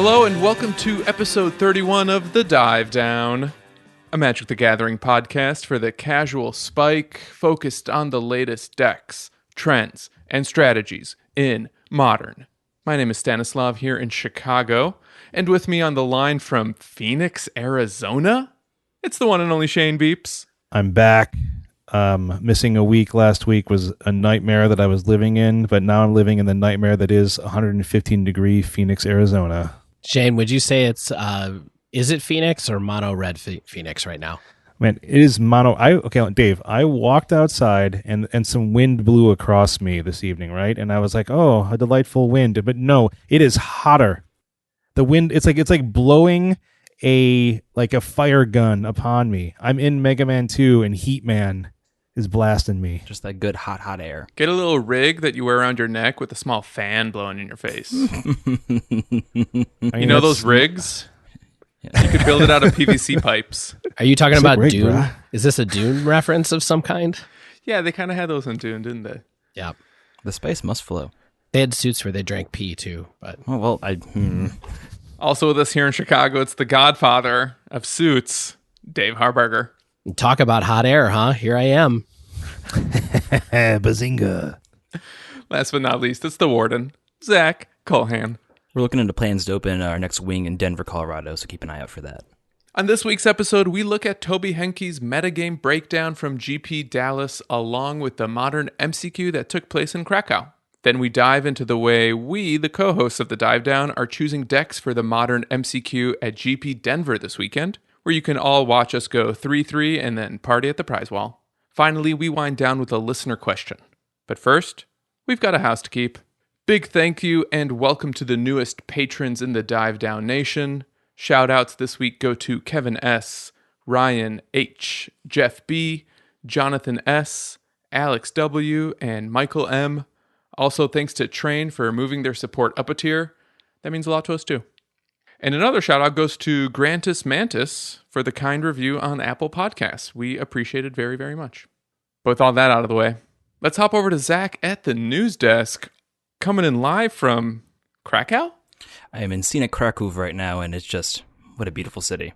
Hello and welcome to episode 31 of The Dive Down, a Magic the Gathering podcast for the casual spike focused on the latest decks, trends, and strategies in Modern. My name is Stanislav here in Chicago, and with me on the line from Phoenix, Arizona, it's the one and only Shane Beeps. I'm back. Missing a week last week was a nightmare that I was living in, but now I'm living in the nightmare that is 115-degree Phoenix, Arizona. Shane, would you say it's, is it Phoenix or mono red Phoenix right now? Man, it is mono. Okay, Dave, I walked outside and some wind blew across me this evening, right? And I was like, oh, a delightful wind. But no, it is hotter. The wind, it's like blowing a fire gun upon me. I'm in Mega Man 2 and Heat Man is blasting me. Just that good hot air. Get a little rig that you wear around your neck with a small fan blowing in your face. You know those rigs? Yeah. You could build it out of PVC pipes. Are you talking about Dune? Bruh. Is this a Dune reference of some kind? Yeah, they kind of had those in Dune, didn't they? Yeah. The spice must flow. They had suits where they drank pee too, but Also with us here in Chicago, it's the godfather of suits, Dave Harburger. Talk about hot air, huh? Here I am. Bazinga. Last but not least, it's the warden, Zach Colhan. We're looking into plans to open our next wing in Denver, Colorado, so keep an eye out for that. On this week's episode, we look at Tobi Henke's metagame breakdown from GP Dallas along with the modern MCQ that took place in Krakow. Then we dive into the way we, the co-hosts of the Dive Down, are choosing decks for the modern MCQ at GP Denver this weekend, where you can all watch us go 3-3 and then party at the prize wall. Finally, we wind down with a listener question. But first, we've got a house to keep. Big thank you and welcome to the newest patrons in the Dive Down Nation. Shout-outs this week go to Kevin S., Ryan H., Jeff B., Jonathan S., Alex W., and Michael M. Also, thanks to Train for moving their support up a tier. That means a lot to us, too. And another shout-out goes to Grantus Mantis for the kind review on Apple Podcasts. We appreciate it very, very much. But with all that out of the way, let's hop over to Zach at the news desk, coming in live from Krakow? I am in scenic Krakow right now, and it's just, what a beautiful city.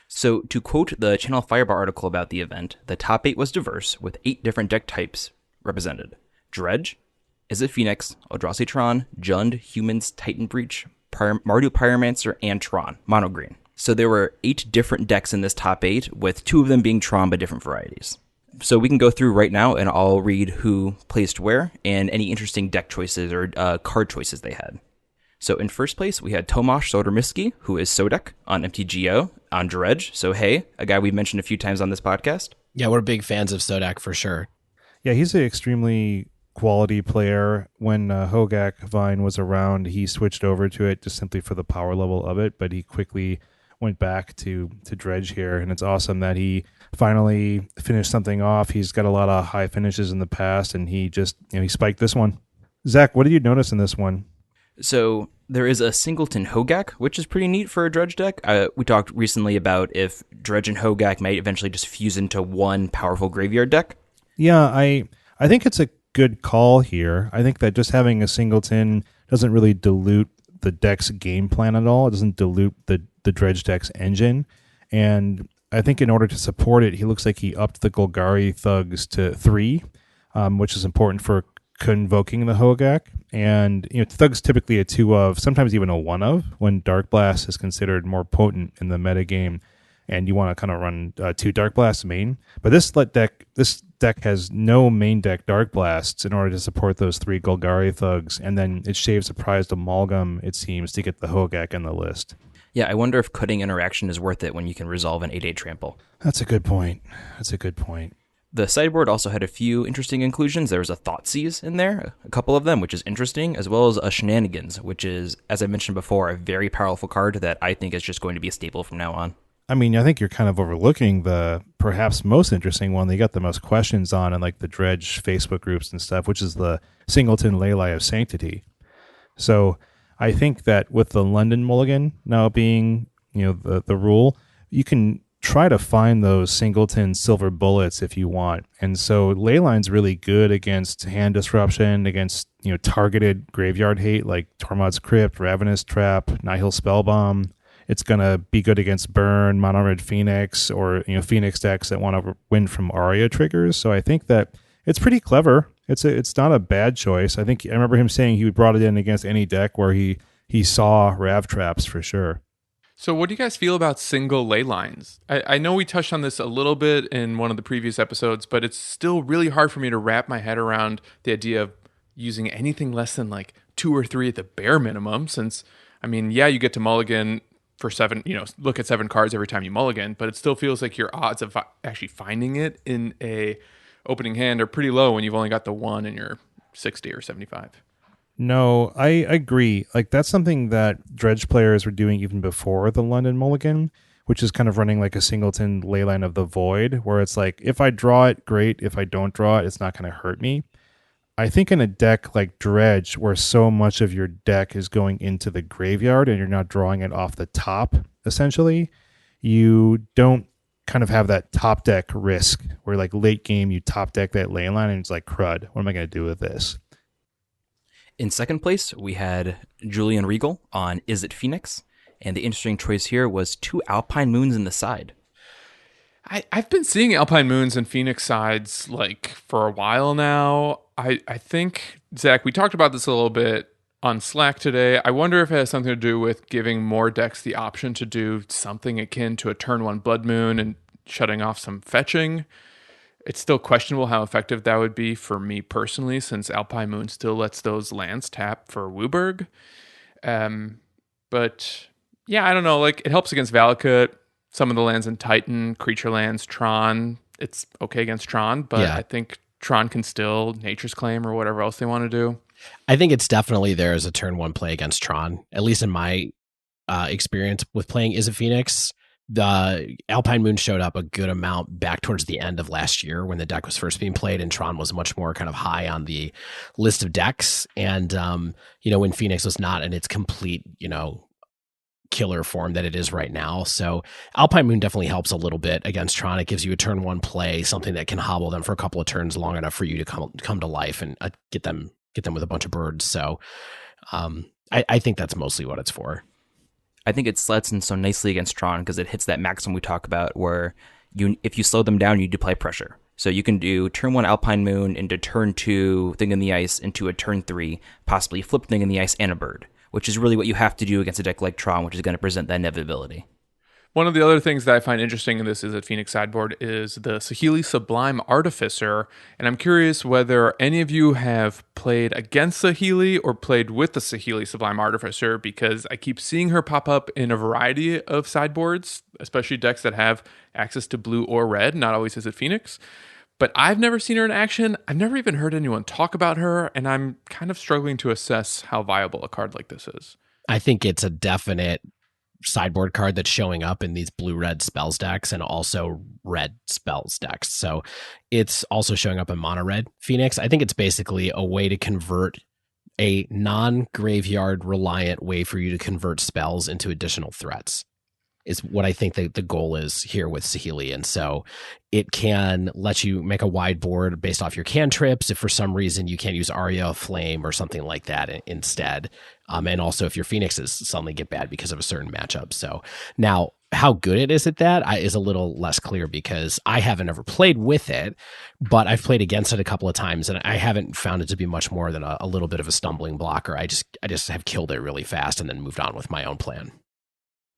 So, to quote the Channel Firebar article about the event, the top 8 was diverse, with 8 different deck types represented. Dredge, Is It Phoenix, Eldrazi-Tron, Jund, Humans, Titan Breach, Mardu Pyromancer, and Tron, mono green. So there were 8 different decks in this top 8, with 2 of them being Tron but different varieties. So we can go through right now, and I'll read who placed where, and any interesting deck choices or card choices they had. So in first place, we had Tomasz Sodermiski, who is Sodek on MTGO, on Dredge. So hey, a guy we've mentioned a few times on this podcast. Yeah, we're big fans of Sodak for sure. Yeah, he's an extremely quality player. When Hogak Vine was around, he switched over to it just simply for the power level of it, but he quickly went back to Dredge here, and it's awesome that he finally finished something off. He's got a lot of high finishes in the past, and he just, he spiked this one. Zach, what did you notice in this one? So there is a Singleton Hogak, which is pretty neat for a Dredge deck. We talked recently about if Dredge and Hogak might eventually just fuse into one powerful graveyard deck. Yeah, I think it's a good call here. I think that just having a Singleton doesn't really dilute the deck's game plan at all. It doesn't dilute the Dredge deck's engine. And I think in order to support it, he looks like he upped the Golgari Thugs to 3, which is important for convoking the Hogak. And Thugs typically a 2 of, sometimes even a 1 of, when Dark Blast is considered more potent in the metagame, and you want to kind of run 2 Dark Blasts main. But this deck has no main deck Dark Blasts in order to support those 3 Golgari Thugs, and then it shaves a prized Amalgam, it seems, to get the Hogak in the list. Yeah, I wonder if cutting interaction is worth it when you can resolve an 8/8 trample. That's a good point. The sideboard also had a few interesting inclusions. There was a Thoughtseize in there, a couple of them, which is interesting, as well as a Shenanigans, which is, as I mentioned before, a very powerful card that I think is just going to be a staple from now on. I mean, I think you're kind of overlooking the perhaps most interesting one they got the most questions on in like the Dredge Facebook groups and stuff, which is the Singleton Ley of Sanctity. So I think that with the London Mulligan now being, the rule, you can try to find those singleton silver bullets if you want. And so Leyline's really good against hand disruption, against targeted graveyard hate like Tormod's Crypt, Ravenous Trap, Nihil Spellbomb. It's going to be good against Burn, Mono Red Phoenix, or Phoenix decks that want to win from Aria triggers. So I think that it's pretty clever. It's not a bad choice. I remember him saying he brought it in against any deck where he saw Rav traps for sure. So what do you guys feel about single ley lines? I know we touched on this a little bit in one of the previous episodes, but it's still really hard for me to wrap my head around the idea of using anything less than like 2 or 3 at the bare minimum, since, you get to mulligan for 7, look at 7 cards every time you mulligan, but it still feels like your odds of actually finding it in a opening hand are pretty low when you've only got the 1 in your 60 or 75. No, I agree. Like, that's something that Dredge players were doing even before the London Mulligan, which is kind of running like a singleton Leyline of the Void, where it's like, if I draw it, great. If I don't draw it, it's not going to hurt me. I think in a deck like Dredge, where so much of your deck is going into the graveyard and you're not drawing it off the top, essentially, you don't kind of have that top deck risk where like late game you top deck that Leyline and it's like, crud, what am I going to do with this? In second place, we had Julian Regal on Is It Phoenix? And the interesting choice here was 2 Alpine Moons in the side. I've been seeing Alpine Moons and Phoenix sides like for a while now. I think, Zach, we talked about this a little bit on Slack today. I wonder if it has something to do with giving more decks the option to do something akin to a turn 1 Blood Moon and shutting off some fetching. It's still questionable how effective that would be for me personally, since Alpine Moon still lets those lands tap for Wooburg. But yeah, I don't know. Like, it helps against Valakut. Some of the lands in Titan, creature lands, Tron. It's okay against Tron, but yeah. I think Tron can still Nature's Claim or whatever else they want to do. I think it's definitely there as a turn 1 play against Tron, at least in my experience with playing Is It Phoenix. The Alpine Moon showed up a good amount back towards the end of last year when the deck was first being played, and Tron was much more kind of high on the list of decks. And, when Phoenix was not in its complete, killer form that it is right now. So Alpine Moon definitely helps a little bit against Tron. It gives you a turn 1 play, something that can hobble them for a couple of turns long enough for you to come to life and get them with a bunch of birds. So I think that's mostly what it's for. I think it slets in so nicely against Tron because it hits that maximum we talk about where if you slow them down, you apply pressure. So you can do turn 1 Alpine Moon into turn 2 Thing in the Ice into a turn 3, possibly flip Thing in the Ice and a bird, which is really what you have to do against a deck like Tron, which is going to present that inevitability. One of the other things that I find interesting in this Is It Phoenix sideboard is the Saheeli Sublime Artificer, and I'm curious whether any of you have played against Saheeli or played with the Saheeli Sublime Artificer, because I keep seeing her pop up in a variety of sideboards, especially decks that have access to blue or red, not always Is It Phoenix. But I've never seen her in action. I've never even heard anyone talk about her, and I'm kind of struggling to assess how viable a card like this is. I think it's a definite sideboard card that's showing up in these blue-red spells decks and also red spells decks. So it's also showing up in mono-red Phoenix. I think it's basically a way to convert a non-graveyard reliant way for you to convert spells into additional threats, is what I think the goal is here with Saheeli. And so it can let you make a wide board based off your cantrips if for some reason you can't use Aria of Flame or something like that instead. And also if your Phoenixes suddenly get bad because of a certain matchup. So now how good it is at that is a little less clear because I haven't ever played with it, but I've played against it a couple of times and I haven't found it to be much more than a little bit of a stumbling blocker. I just have killed it really fast and then moved on with my own plan.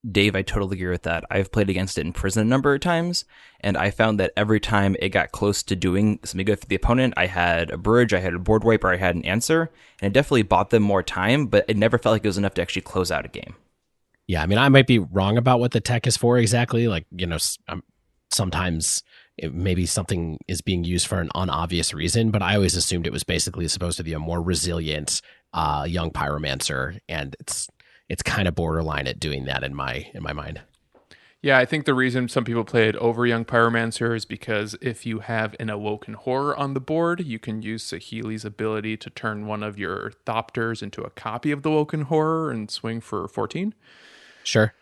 Dave, I totally agree with that. I've played against it in prison a number of times, and I found that every time it got close to doing something good for the opponent, I had a bridge, I had a board wipe, or I had an answer, and it definitely bought them more time, but it never felt like it was enough to actually close out a game. Yeah, I mean, I might be wrong about what the tech is for exactly. Like, sometimes maybe something is being used for an unobvious reason, but I always assumed it was basically supposed to be a more resilient young pyromancer, and it's kind of borderline at doing that in my mind. Yeah, I think the reason some people play it over Young Pyromancer is because if you have an Awoken Horror on the board, you can use Saheeli's ability to turn one of your Thopters into a copy of the Awoken Horror and swing for 14. Sure.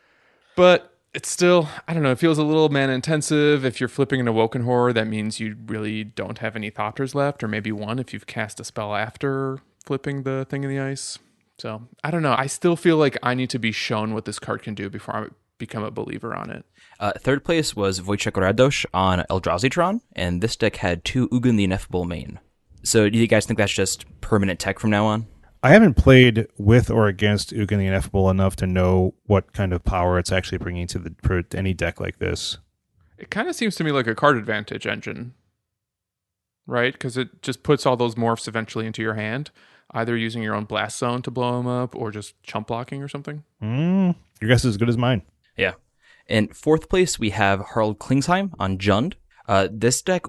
But it's still, I don't know, it feels a little mana intensive. If you're flipping an Awoken Horror, that means you really don't have any Thopters left, or maybe one if you've cast a spell after flipping the thing in the ice. So I don't know. I still feel like I need to be shown what this card can do before I become a believer on it. Third place was Wojciech Radosz on Eldrazi, and this deck had 2 Ugin the Ineffable main. So do you guys think that's just permanent tech from now on? I haven't played with or against Ugin the Ineffable enough to know what kind of power it's actually bringing to any deck like this. It kind of seems to me like a card advantage engine, right? Because it just puts all those morphs eventually into your hand, either using your own blast zone to blow them up or just chump blocking or something. Your guess is as good as mine. Yeah. In fourth place, we have Harald Klingsheim on Jund. This deck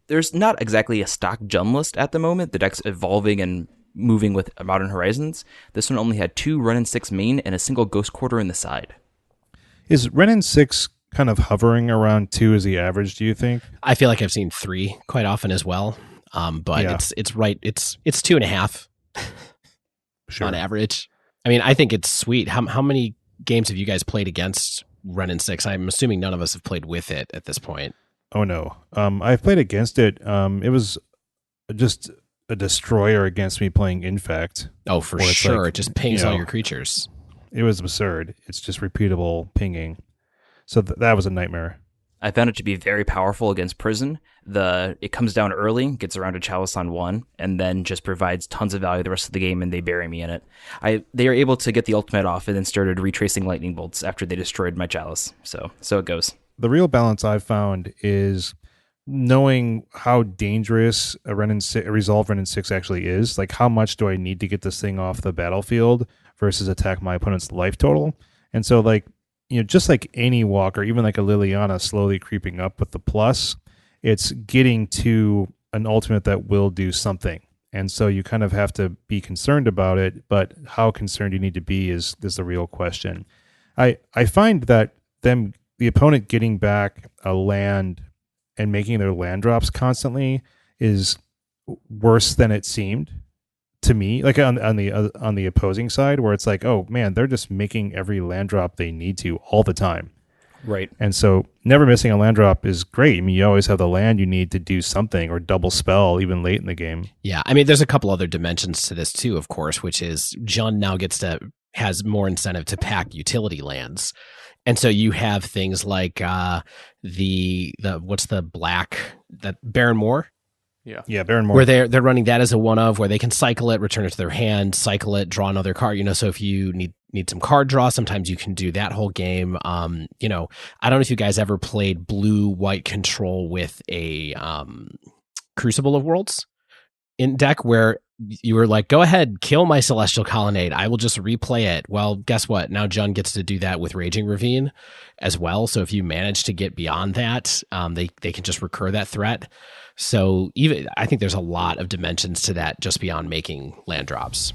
there's not exactly a stock Jund list at the moment. The deck's evolving and moving with Modern Horizons. This one only had 2 Renin 6 main and a single Ghost Quarter in the side. Is Renin 6 kind of hovering around 2 as the average, do you think? I feel like I've seen 3 quite often as well. But Yeah. it's right. It's 2.5 Sure. on average. I mean, I think it's sweet. How many games have you guys played against Renin 6? I'm assuming none of us have played with it at this point. Oh, no. I've played against it. It was just a destroyer against me playing Infect. Oh, for Or it's sure. like, It just pings you know, all your creatures. It was absurd. It's just repeatable pinging. So that was a nightmare. I found it to be very powerful against Prison. It comes down early, gets around to Chalice on 1, and then just provides tons of value the rest of the game, and they bury me in it. They are able to get the ultimate off and then started retracing lightning bolts after they destroyed my Chalice. So it goes. The real balance I've found is knowing how dangerous a Resolve Renin 6 actually is. Like, how much do I need to get this thing off the battlefield versus attack my opponent's life total? And so, like, just like any walker, even like a Liliana slowly creeping up with the plus, it's getting to an ultimate that will do something. And so you kind of have to be concerned about it, but how concerned you need to be is the real question. I find that the opponent getting back a land and making their land drops constantly is worse than it seemed to me, like on the opposing side, where it's like, oh man, they're just making every land drop they need to all the time. Right. And so never missing a land drop is great. I mean, you always have the land you need to do something or double spell even late in the game. Yeah. I mean, there's a couple other dimensions to this too, of course, which is Jund now has more incentive to pack utility lands. And so you have things like what's the black, that Baron Moor? Yeah, Baron Moor. Where they're running that as a one of, where they can cycle it, return it to their hand, cycle it, draw another card. So if you need some card draw, sometimes you can do that whole game. I don't know if you guys ever played blue-white control with a Crucible of Worlds in deck, where you were like, go ahead, kill my Celestial Colonnade. I will just replay it. Well, guess what? Now Jund gets to do that with Raging Ravine as well. So if you manage to get beyond that, they can just recur that threat. So I think there's a lot of dimensions to that just beyond making land drops.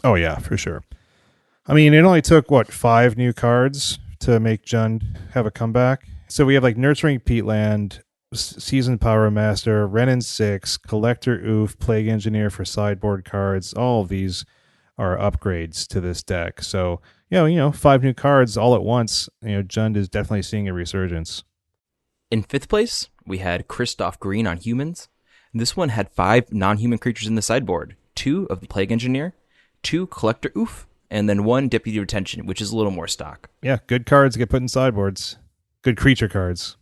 Oh yeah, for sure. I mean, it only took 5 new cards to make Jund have a comeback. So we have like Nurturing Peatland, Seasoned Power Master, Renin 6, Collector Oof, Plague Engineer for sideboard cards. All of these are upgrades to this deck. So, 5 new cards all at once. Jund is definitely seeing a resurgence. In fifth place, we had Christoph Green on Humans. This one had 5 non-human creatures in the sideboard, 2 of the Plague Engineer, 2 Collector Oof, and then 1 Deputy Retention, which is a little more stock. Yeah, good cards get put in sideboards. Good creature cards.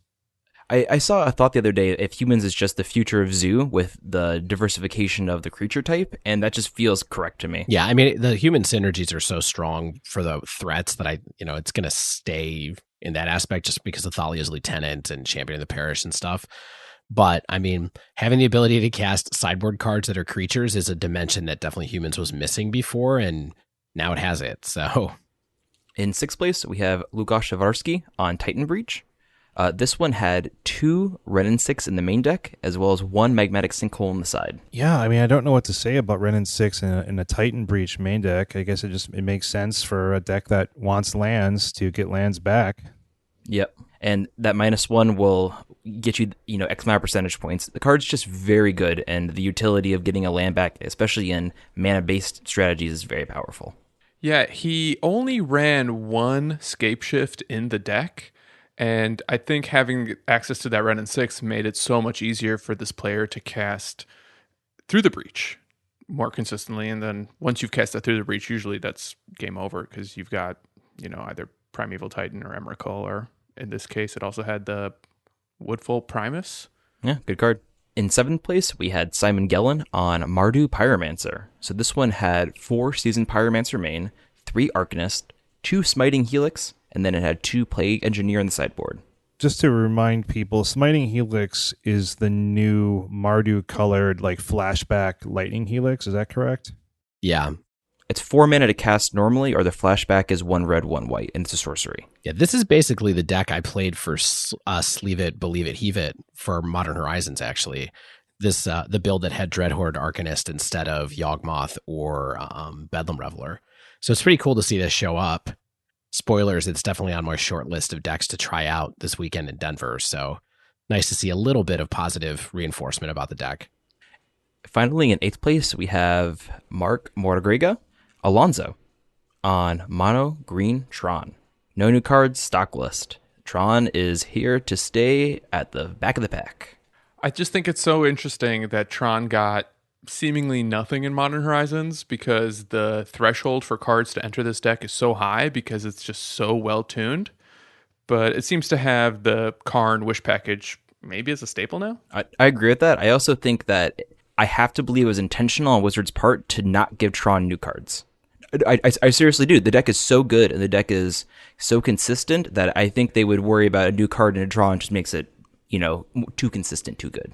I saw a thought the other day, if Humans is just the future of Zoo with the diversification of the creature type, and that just feels correct to me. Yeah, I mean, the human synergies are so strong for the threats that it's going to stay in that aspect just because of Thalia's Lieutenant and Champion of the Parish and stuff. But, I mean, having the ability to cast sideboard cards that are creatures is a dimension that definitely Humans was missing before, and now it has it, so... In sixth place, we have Lukasz Shavarski on Titan Breach. This one had 2 Renin 6 in the main deck, as well as 1 Magmatic Sinkhole on the side. Yeah, I mean, I don't know what to say about Renin 6 in a Titan Breach main deck. I guess it makes sense for a deck that wants lands to get lands back. Yep. And that -1 will get you, X amount of percentage points. The card's just very good, and the utility of getting a land back, especially in mana-based strategies, is very powerful. Yeah, he only ran one scape shift in the deck, and I think having access to that run in 6 made it so much easier for this player to cast through the breach more consistently. And then once you've cast that through the breach, usually that's game over because you've got, either Primeval Titan or Emrakul, or in this case, it also had the Woodfall Primus. Yeah, good card. In 7th place, we had Simon Gellin on Mardu Pyromancer. So this one had 4 Seasoned Pyromancer main, 3 Arcanist, 2 Smiting Helix, and then it had 2 Plague Engineer on the sideboard. Just to remind people, Smiting Helix is the new Mardu colored like flashback Lightning Helix. Is that correct? Yeah. It's 4 mana to cast normally, or the flashback is 1 red, 1 white, and it's a sorcery. Yeah, this is basically the deck I played for Sleeve It, Believe It, Heave It for Modern Horizons, actually. This the build that had Dreadhorde Arcanist instead of Yawgmoth or Bedlam Reveler. So it's pretty cool to see this show up. Spoilers, it's definitely on my short list of decks to try out this weekend in Denver. So nice to see a little bit of positive reinforcement about the deck. Finally, in 8th place, we have Mark Mortagrega Alonso on Mono Green Tron. No new cards, stock list. Tron is here to stay at the back of the pack. I just think it's so interesting that Tron got seemingly nothing in Modern Horizons because the threshold for cards to enter this deck is so high because it's just so well tuned. But it seems to have the Karn Wish package maybe as a staple now. I agree with that. I also think that I have to believe it was intentional on Wizards' part to not give Tron new cards. I seriously do. The deck is so good and the deck is so consistent that I think they would worry about a new card in a draw and just makes it, too consistent, too good.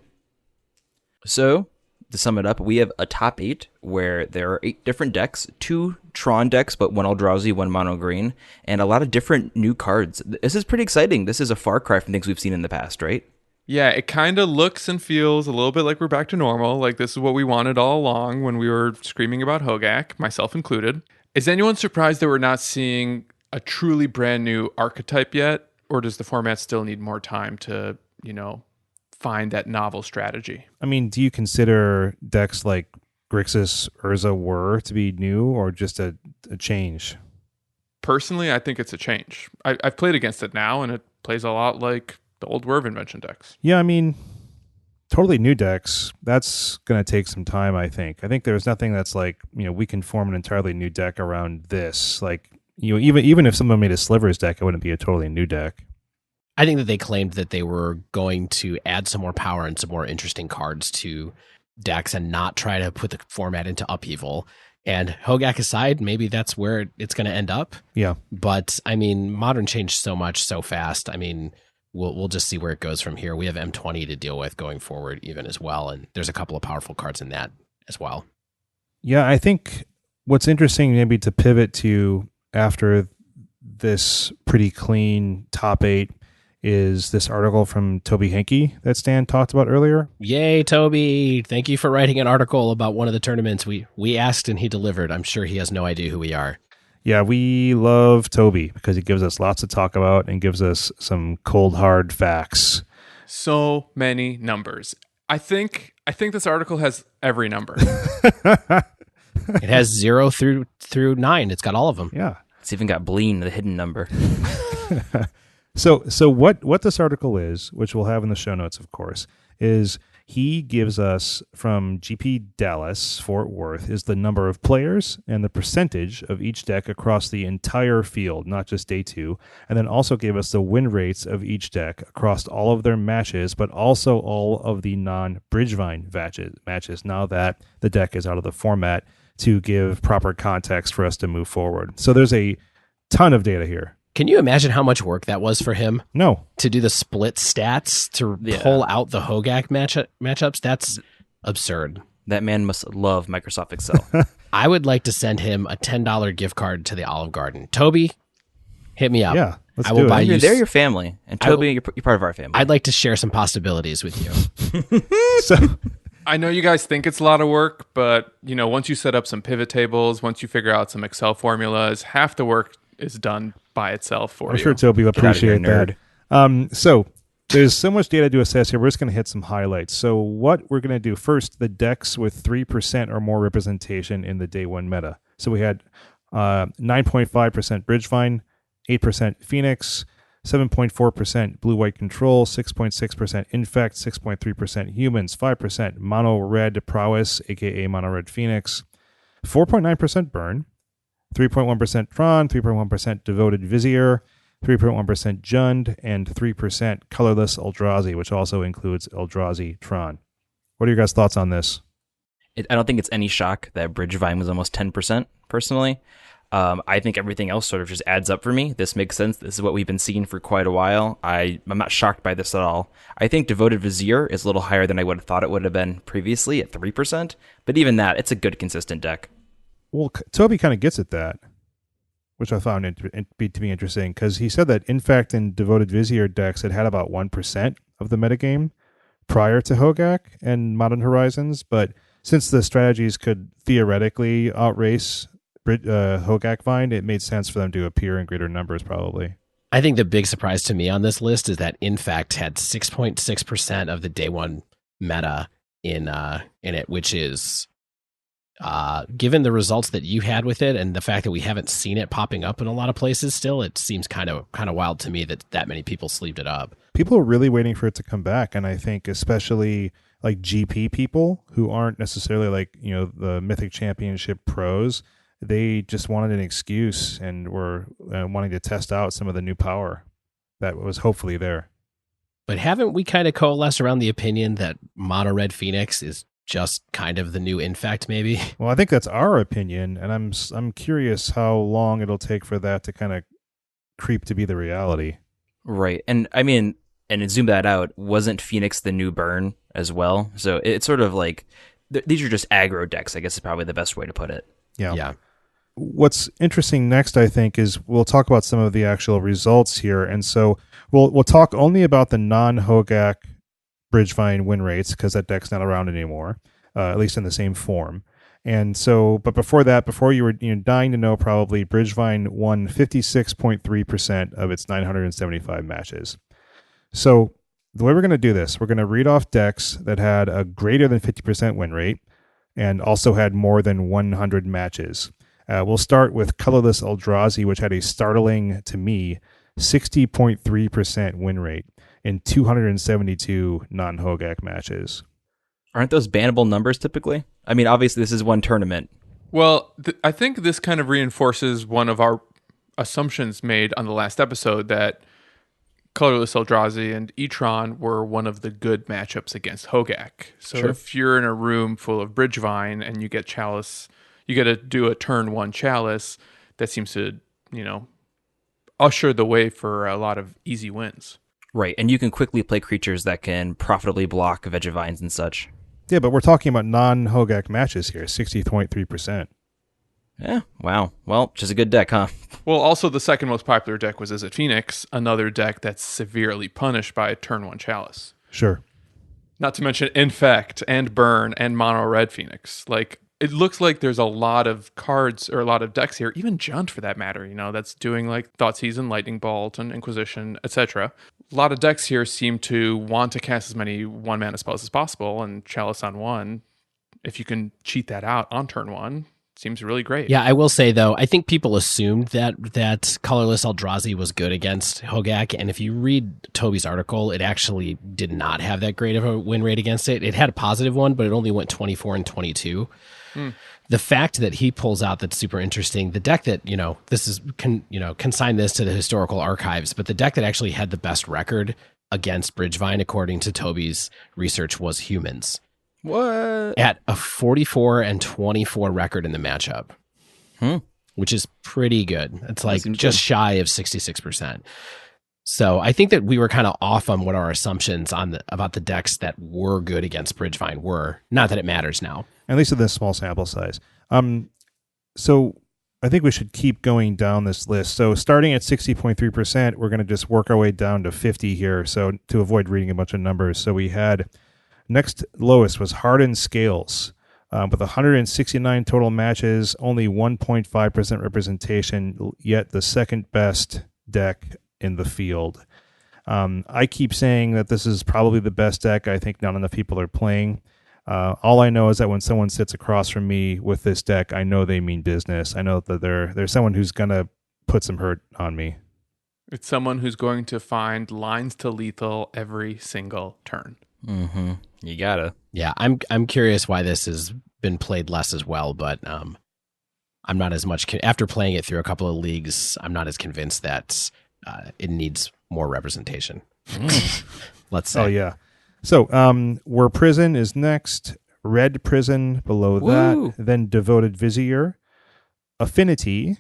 So, to sum it up, we have a top 8 where there are 8 different decks, 2 Tron decks, but 1 Eldrazi, 1 mono green, and a lot of different new cards. This is pretty exciting. This is a far cry from things we've seen in the past, right? Yeah, it kind of looks and feels a little bit like we're back to normal. Like this is what we wanted all along when we were screaming about Hogak, myself included. Is anyone surprised that we're not seeing a truly brand new archetype yet? Or does the format still need more time to, find that novel strategy? I mean, do you consider decks like Grixis, Urza Whir to be new or just a change? Personally, I think it's a change. I've played against it now, and it plays a lot like the old Whir of Invention decks. Yeah, I mean, totally new decks, that's going to take some time, I think. I think there's nothing that's like, we can form an entirely new deck around this. Like, even if someone made a Slivers deck, it wouldn't be a totally new deck. I think that they claimed that they were going to add some more power and some more interesting cards to decks and not try to put the format into upheaval. And Hogak aside, maybe that's where it's going to end up. Yeah. But, I mean, Modern changed so much so fast. I mean, we'll just see where it goes from here. We have M20 to deal with going forward even as well. And there's a couple of powerful cards in that as well. Yeah, I think what's interesting maybe to pivot to after this pretty clean top 8 is this article from Tobi Henke that Stan talked about earlier. Yay, Toby. Thank you for writing an article about one of the tournaments. We asked and he delivered. I'm sure he has no idea who we are. Yeah, we love Toby because he gives us lots to talk about and gives us some cold, hard facts. So many numbers. I think this article has every number. It has 0 through 9. It's got all of them. Yeah. It's even got Bleen, the hidden number. So what this article is, which we'll have in the show notes, of course, is he gives us from GP Dallas, Fort Worth, is the number of players and the percentage of each deck across the entire field, not just day 2, and then also gave us the win rates of each deck across all of their matches, but also all of the non-Bridgevine matches now that the deck is out of the format to give proper context for us to move forward. So there's a ton of data here. Can you imagine how much work that was for him? No. To do the split stats, to pull out the Hogak matchups? That's absurd. That man must love Microsoft Excel. I would like to send him a $10 gift card to the Olive Garden. Toby, hit me up. Yeah, let's I will do buy it. you. They're your family. And Toby, you're part of our family. I'd like to share some possibilities with you. So I know you guys think it's a lot of work, but once you set up some pivot tables, once you figure out some Excel formulas, half the work is done by itself for I'm you. sure Toby will Get out of here, appreciate that. So there's so much data to assess here. We're just going to hit some highlights. So what we're going to do first, the decks with 3% or more representation in the day 1 meta. So we had 9.5% Bridgevine, 8% Phoenix, 7.4% Blue-White Control, 6.6% Infect, 6.3% Humans, 5% Mono Red Prowess, aka Mono Red Phoenix, 4.9% Burn, 3.1% Tron, 3.1% Devoted Vizier, 3.1% Jund, and 3% Colorless Eldrazi, which also includes Eldrazi Tron. What are your guys' thoughts on this? I don't think it's any shock that Bridgevine was almost 10%, personally. I think everything else sort of just adds up for me. This makes sense. This is what we've been seeing for quite a while. I'm not shocked by this at all. I think Devoted Vizier is a little higher than I would have thought it would have been previously at 3%, but even that, it's a good, consistent deck. Well, Tobi kind of gets at that, which I found to be interesting, because he said that Infect and Devoted Vizier decks had about 1% of the metagame prior to Hogak and Modern Horizons, but since the strategies could theoretically outrace Hogak Vine, it made sense for them to appear in greater numbers, probably. I think the big surprise to me on this list is that Infect had 6.6% of the day one meta in it, which is given the results that you had with it and the fact that we haven't seen it popping up in a lot of places still, it seems kind of wild to me that many people sleeved it up. People are really waiting for it to come back, and I think especially like GP people who aren't necessarily like, the Mythic Championship pros, they just wanted an excuse and were wanting to test out some of the new power that was hopefully there. But haven't we kind of coalesced around the opinion that Mono Red Phoenix is just kind of the new Infect, maybe? Well, I think that's our opinion, and I'm curious how long it'll take for that to kind of creep to be the reality. Right. And I mean, and zoom that out, wasn't Phoenix the new Burn as well? So it's sort of like, these are just aggro decks, I guess is probably the best way to put it. Yeah. What's interesting next, I think, is we'll talk about some of the actual results here. And so we'll talk only about the non-Hogak Bridgevine win rates, because that deck's not around anymore, at least in the same form. And so, but before that, before you were dying to know probably, Bridgevine won 56.3% of its 975 matches. So the way we're going to do this, we're going to read off decks that had a greater than 50% win rate and also had more than 100 matches. We'll start with Colorless Eldrazi, which had a startling, to me, 60.3% win rate in 272 non-Hogak matches. Aren't those bannable numbers typically? I mean, obviously this is one tournament. Well, I think this kind of reinforces one of our assumptions made on the last episode, that Colorless Eldrazi and Etron were one of the good matchups against Hogak. So Sure. If you're in a room full of Bridgevine and you get Chalice, you got to do a turn one Chalice, that seems to, usher the way for a lot of easy wins. Right, and you can quickly play creatures that can profitably block Vegevines and such. Yeah, but we're talking about non-Hogak matches here, 60.3%. Yeah, wow. Well, just a good deck, huh? Well, also the second most popular deck was Is It Phoenix, another deck that's severely punished by turn one Chalice. Sure. Not to mention Infect and Burn and Mono Red Phoenix. Like, it looks like there's a lot of cards or a lot of decks here, even Junt for that matter, that's doing like Thoughtseize, Lightning Bolt, and Inquisition, etc. A lot of decks here seem to want to cast as many one-mana spells as possible, and Chalice on one, if you can cheat that out on turn one, seems really great. Yeah, I will say, though, I think people assumed that Colorless Eldrazi was good against Hogak, and if you read Tobi's article, it actually did not have that great of a win rate against it. It had a positive one, but it only went 24 and 22. The fact that he pulls out that's super interesting, the deck that, this is, consign this to the historical archives, but the deck that actually had the best record against Bridgevine, according to Tobi's research, was Humans. What? At a 44 and 24 record in the matchup, which is pretty good. It's like just shy of 66%. So I think that we were kind of off on what our assumptions about the decks that were good against Bridgevine were. Not that it matters now. At least in this small sample size. So I think we should keep going down this list. So starting at 60.3%, we're going to just work our way down to 50 here. So to avoid reading a bunch of numbers. So we had next lowest was Hardened Scales. With 169 total matches, only 1.5% representation, yet the second best deck in the field. I keep saying that this is probably the best deck. I think not enough people are playing. All I know is that when someone sits across from me with this deck, I know they mean business. I know that they're someone who's gonna put some hurt on me. It's someone who's going to find lines to lethal every single turn. Mm-hmm. You gotta. Yeah, I'm curious why this has been played less as well, but I'm not as much after playing it through a couple of leagues. I'm not as convinced that it needs more representation. Let's say. Oh yeah. So where prison is next, red prison below Woo! that, then devoted vizier, affinity,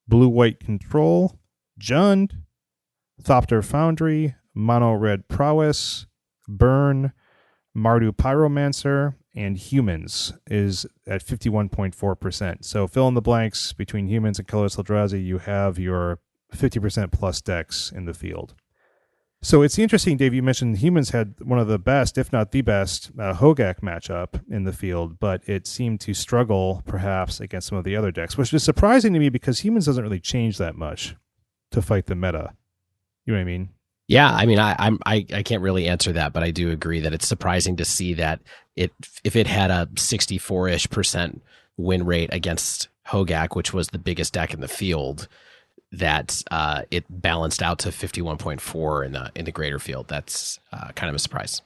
blue white control, Jund, Thopter Foundry, mono red prowess, burn, Mardu Pyromancer, and humans is at 51.4%. So fill in the blanks between humans and colorless Eldrazi, you have your 50% plus decks in the field. So it's interesting, Dave, you mentioned humans had one of the best, if not the best, Hogak matchup in the field, but it seemed to struggle perhaps against some of the other decks, which is surprising to me because humans doesn't really change that much to fight the meta. You know what I mean? Yeah, I mean, I can't really answer that, but I do agree that it's surprising to see that if it had a 64-ish% win rate against Hogak, which was the biggest deck in the field, that it balanced out to 51.4 in the greater field. That's kind of a surprise.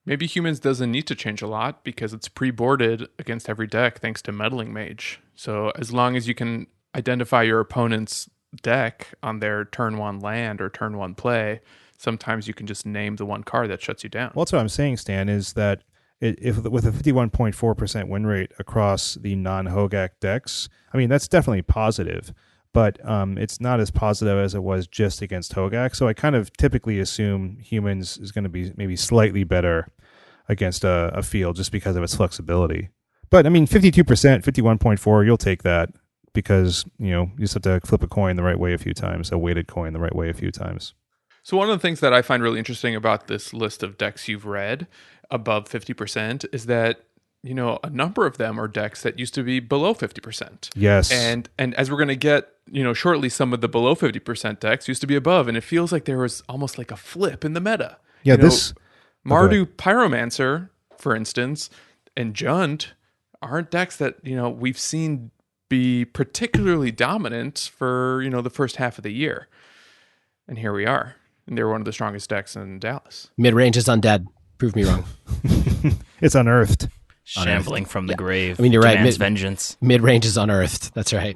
Maybe humans doesn't need to change a lot because it's pre-boarded against every deck thanks to Meddling Mage. So as long as you can identify your opponent's deck on their turn one land or turn one play, sometimes you can just name the one card that shuts you down. Well, that's what I'm saying, Stan, is that if with a 51.4% win rate across the non-Hogak decks, I mean, that's definitely positive, but it's not as positive as it was just against Hogak. So I kind of typically assume humans is going to be maybe slightly better against a field just because of its flexibility. But I mean, 52%, 51.4, you'll take that. Because, you just have to flip a coin the right way a few times, a weighted coin the right way a few times. So one of the things that I find really interesting about this list of decks you've read above 50% is that, a number of them are decks that used to be below 50%. Yes. And as we're going to get, shortly, some of the below 50% decks used to be above, and it feels like there was almost like a flip in the meta. Yeah, Mardu Pyromancer, for instance, and Jund aren't decks that, we've seen be particularly dominant for, the first half of the year. And here we are. And they're one of the strongest decks in Dallas. Mid-range is undead. Prove me wrong. It's unearthed. Shambling from the grave. I mean, you're right. Vengeance. Mid-range is unearthed. That's right.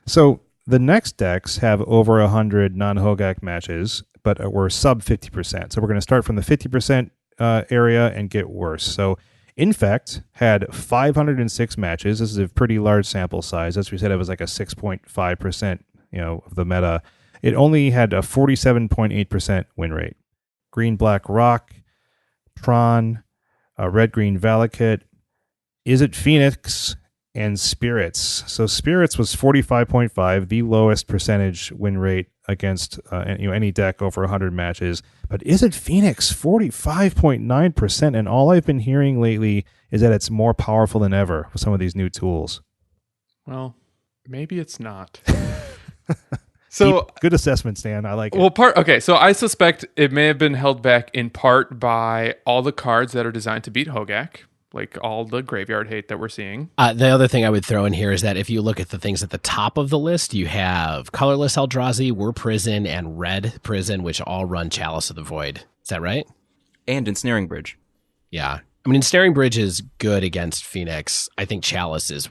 So the next decks have over 100 non-Hogak matches, but we're sub 50%. So we're going to start from the 50% area and get worse. So Infect had 506 matches. This is a pretty large sample size. As we said, it was like a 6.5%, of the meta. It only had a 47.8% win rate. Green Black Rock, Tron, Red Green Valakut, Is It Phoenix, and Spirits. So Spirits was 45.5, the lowest percentage win rate against any deck over 100 matches. But Is It Phoenix, 45.9%, and all I've been hearing lately is that it's more powerful than ever with some of these new tools. Well, maybe it's not. So good assessment, Stan. I like it. Well, so I suspect it may have been held back in part by all the cards that are designed to beat Hogak, like all the graveyard hate that we're seeing. The other thing I would throw in here is that if you look at the things at the top of the list, you have Colorless Eldrazi, Were Prison, and Red Prison, which all run Chalice of the Void. Is that right? And Ensnaring Bridge. Yeah. I mean, Ensnaring Bridge is good against Phoenix. I think Chalice is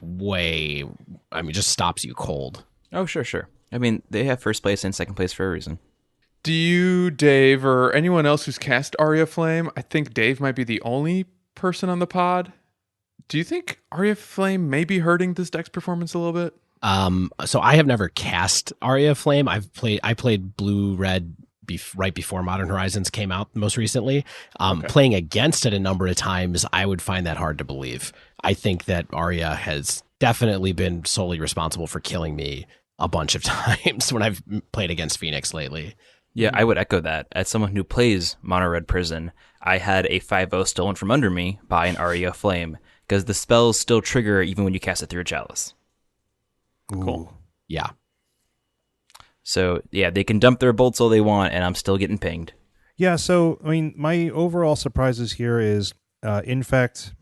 just stops you cold. Oh, sure. I mean, they have first place and second place for a reason. Do you, Dave, or anyone else who's cast Aria Flame? I think Dave might be the only person on the pod. Do you think Aria Flame may be hurting this deck's performance a little bit? So I have never cast Aria Flame. I played Blue Red right before Modern Horizons came out most recently. Playing against it a number of times, I would find that hard to believe. I think that Aria has definitely been solely responsible for killing me a bunch of times when I've played against Phoenix lately. Yeah, I would echo that. As someone who plays Mono Red Prison, I had a 5/0 stolen from under me by an Aria Flame, because the spells still trigger even when you cast it through a Chalice. Cool. Yeah. So, yeah, they can dump their bolts all they want, and I'm still getting pinged. Yeah, so, I mean, my overall surprises here is Infect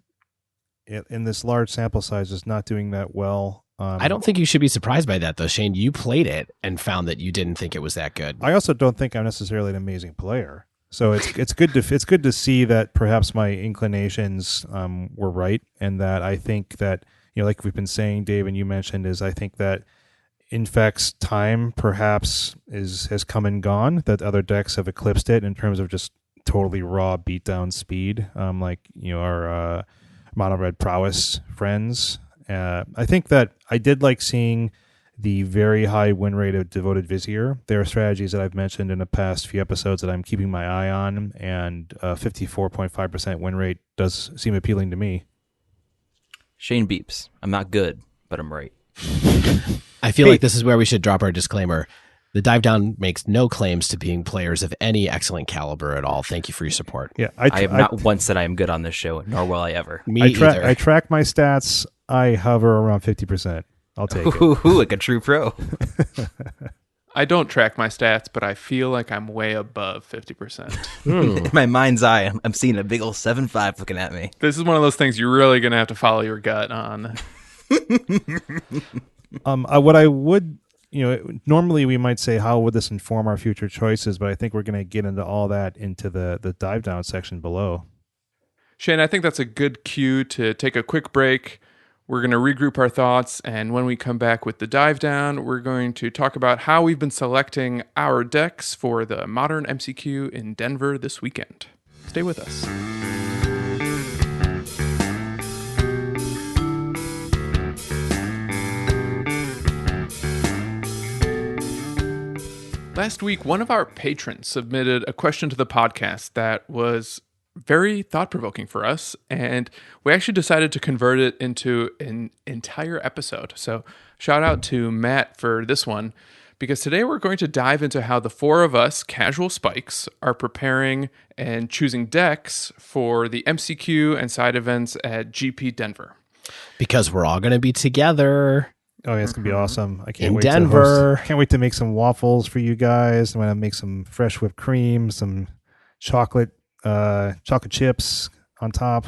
in this large sample size is not doing that well. I don't think you should be surprised by that, though, Shane. You played it and found that you didn't think it was that good. I also don't think I'm necessarily an amazing player. So it's good to see that perhaps my inclinations were right, and that I think that, like we've been saying, Dave, and you mentioned, is I think that Infect's time perhaps has come and gone, that other decks have eclipsed it in terms of just totally raw beatdown speed, like our mono red prowess friends. I think that I did like seeing the very high win rate of Devoted Vizier. There are strategies that I've mentioned in the past few episodes that I'm keeping my eye on, and 54.5% win rate does seem appealing to me. Shane beeps. I'm not good, but I'm right. I feel like this is where we should drop our disclaimer. The Dive Down makes no claims to being players of any excellent caliber at all. Thank you for your support. Yeah, I have not once said I am good on this show, nor will I ever. Me either. I track my stats. I hover around 50%. I'll take it. Ooh, like a true pro. I don't track my stats, but I feel like I'm way above 50%. In my mind's eye, I'm seeing a big old 7.5 looking at me. This is one of those things you're really going to have to follow your gut on. What I would, normally we might say, how would this inform our future choices? But I think we're going to get into all that into the dive down section below. Shane, I think that's a good cue to take a quick break. We're going to regroup our thoughts, and when we come back with the dive down, we're going to talk about how we've been selecting our decks for the Modern MCQ in Denver this weekend. Stay with us. Last week, one of our patrons submitted a question to the podcast that was very thought-provoking for us, and we actually decided to convert it into an entire episode. So shout out to Matt for this one, because today we're going to dive into how the four of us, casual spikes, are preparing and choosing decks for the MCQ and side events at GP Denver. Because we're all going to be together. Oh, yeah, it's going to be awesome. I can't In wait Denver. Can't wait to make some waffles for you guys. I'm going to make some fresh whipped cream, some chocolate chips on top.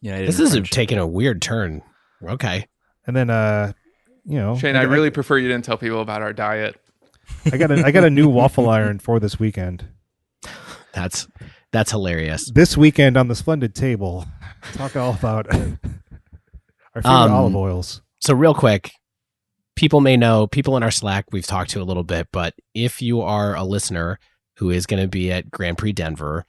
Yeah, This is taking a weird turn. Okay. And then, Shane, I really prefer you didn't tell people about our diet. I got a new waffle iron for this weekend. That's hilarious. This weekend on the Splendid Table, talk all about our favorite olive oils. So real quick, people may know, people in our Slack we've talked to a little bit, but if you are a listener who is going to be at Grand Prix Denver,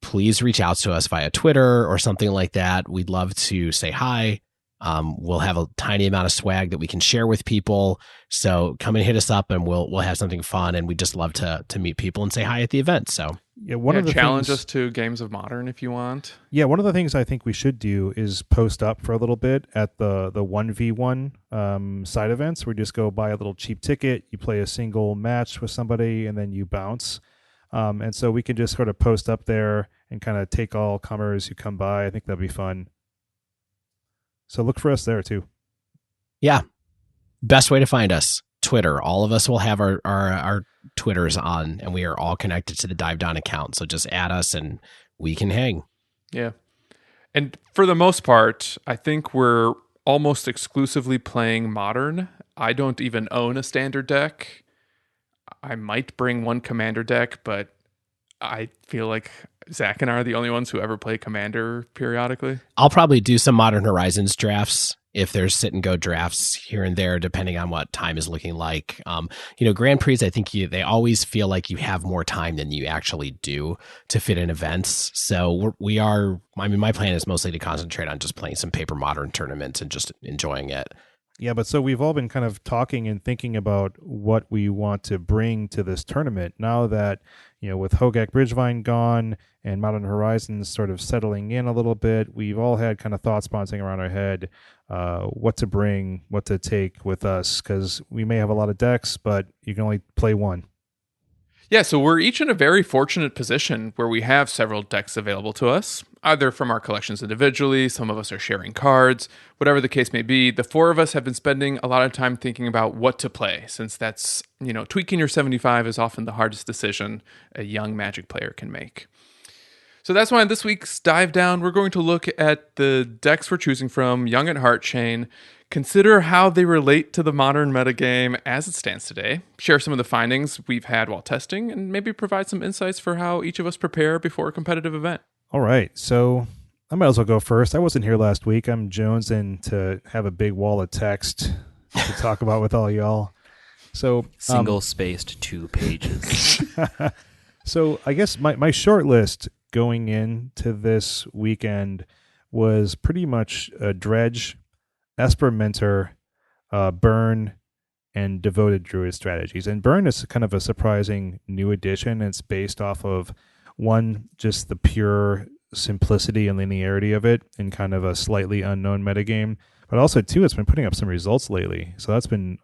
please reach out to us via Twitter or something like that. We'd love to say hi. We'll have a tiny amount of swag that we can share with people. So come and hit us up, and we'll have something fun. And we just love to meet people and say hi at the event. So one of the challenge things, us to Games of Modern if you want. Yeah, one of the things I think we should do is post up for a little bit at the 1v1 side events, where you just go buy a little cheap ticket, you play a single match with somebody, and then you bounce. And so we can just sort of post up there and kind of take all comers who come by. I think that'd be fun. So look for us there too. Yeah. Best way to find us, Twitter. All of us will have our Twitters on, and we are all connected to the Dive Down account. So just add us and we can hang. Yeah. And for the most part, I think we're almost exclusively playing Modern. I don't even own a standard deck. I might bring one commander deck, but I feel like Zach and I are the only ones who ever play commander periodically. I'll probably do some Modern Horizons drafts if there's sit and go drafts here and there, depending on what time is looking like. Grand Prix, I think they always feel like you have more time than you actually do to fit in events. So my plan is mostly to concentrate on just playing some paper Modern tournaments and just enjoying it. Yeah, but so we've all been kind of talking and thinking about what we want to bring to this tournament. Now that, with Hogak Bridgevine gone and Modern Horizons sort of settling in a little bit, we've all had kind of thoughts bouncing around our head, what to bring, what to take with us, because we may have a lot of decks, but you can only play one. Yeah, so we're each in a very fortunate position where we have several decks available to us, either from our collections individually, some of us are sharing cards, whatever the case may be. The four of us have been spending a lot of time thinking about what to play, since that's, tweaking your 75 is often the hardest decision a young Magic player can make. So that's why in this week's Dive Down, we're going to look at the decks we're choosing from Young at Heart Chain, consider how they relate to the modern metagame as it stands today, share some of the findings we've had while testing, and maybe provide some insights for how each of us prepare before a competitive event. All right, so I might as well go first. I wasn't here last week. I'm jonesing to have a big wall of text to talk about with all y'all. So single-spaced 2 pages. So I guess my short list going into this weekend was pretty much Dredge, Esper Mentor, Burn, and Devoted Druid strategies. And Burn is kind of a surprising new addition. It's based off of, one, just the pure simplicity and linearity of it in kind of a slightly unknown metagame. But also, too, it's been putting up some results lately. So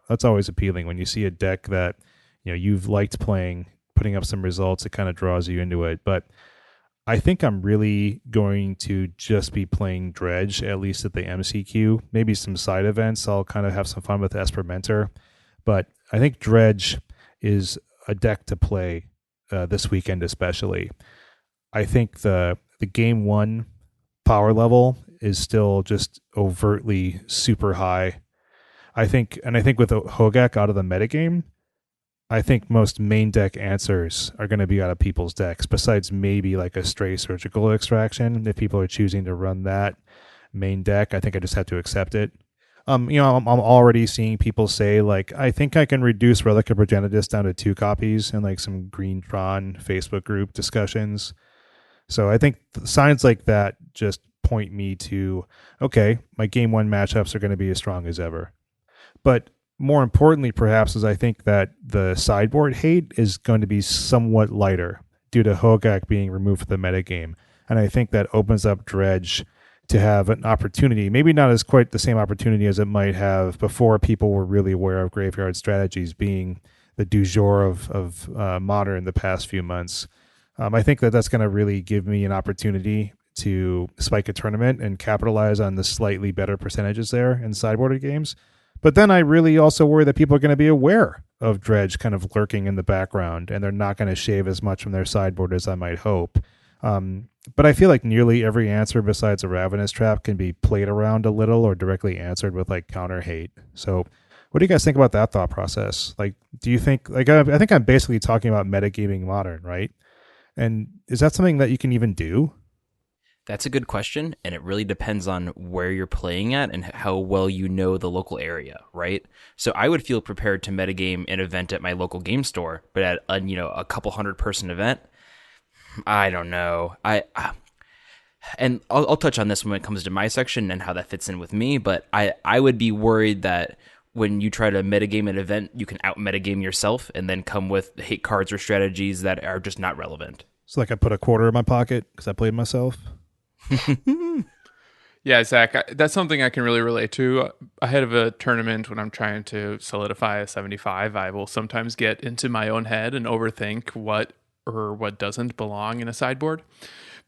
that's always appealing. When you see a deck that you've liked playing, putting up some results, it kind of draws you into it. But I think I'm really going to just be playing Dredge, at least at the MCQ. Maybe some side events. I'll kind of have some fun with Esper Mentor. But I think Dredge is a deck to play this weekend especially. I think the game 1 power level is still just overtly super high. I think with Hogak out of the metagame, I think most main deck answers are going to be out of people's decks, besides maybe like a Stray Surgical Extraction. If people are choosing to run that main deck, I think I just have to accept it. I'm already seeing people say, like, I think I can reduce Relic of Progenitus down to 2 copies in like some Green Tron Facebook group discussions. So I think signs like that just point me to, okay, my game 1 matchups are going to be as strong as ever. But more importantly, perhaps, is I think that the sideboard hate is going to be somewhat lighter due to Hogak being removed from the metagame. And I think that opens up Dredge to have an opportunity, maybe not as quite the same opportunity as it might have before people were really aware of graveyard strategies being the du jour of Modern the past few months. I think that that's going to really give me an opportunity to spike a tournament and capitalize on the slightly better percentages there in sideboarded games. But then I really also worry that people are going to be aware of Dredge kind of lurking in the background, and they're not going to shave as much from their sideboard as I might hope. But I feel like nearly every answer besides a Ravenous Trap can be played around a little or directly answered with like counter hate. So what do you guys think about that thought process? Like, do you think, like, I think I'm basically talking about metagaming Modern, right? And is that something that you can even do? That's a good question, and it really depends on where you're playing at and how well you know the local area, right? So I would feel prepared to metagame an event at my local game store, but at a couple 100-person event, I don't know. And I'll touch on this when it comes to my section and how that fits in with me, but I would be worried that when you try to metagame an event, you can out-metagame yourself and then come with hate cards or strategies that are just not relevant. So like I put a quarter in my pocket because I played myself? Yeah, Zach, that's something I can really relate to. Ahead of a tournament, when I'm trying to solidify a 75, I will sometimes get into my own head and overthink what doesn't belong in a sideboard.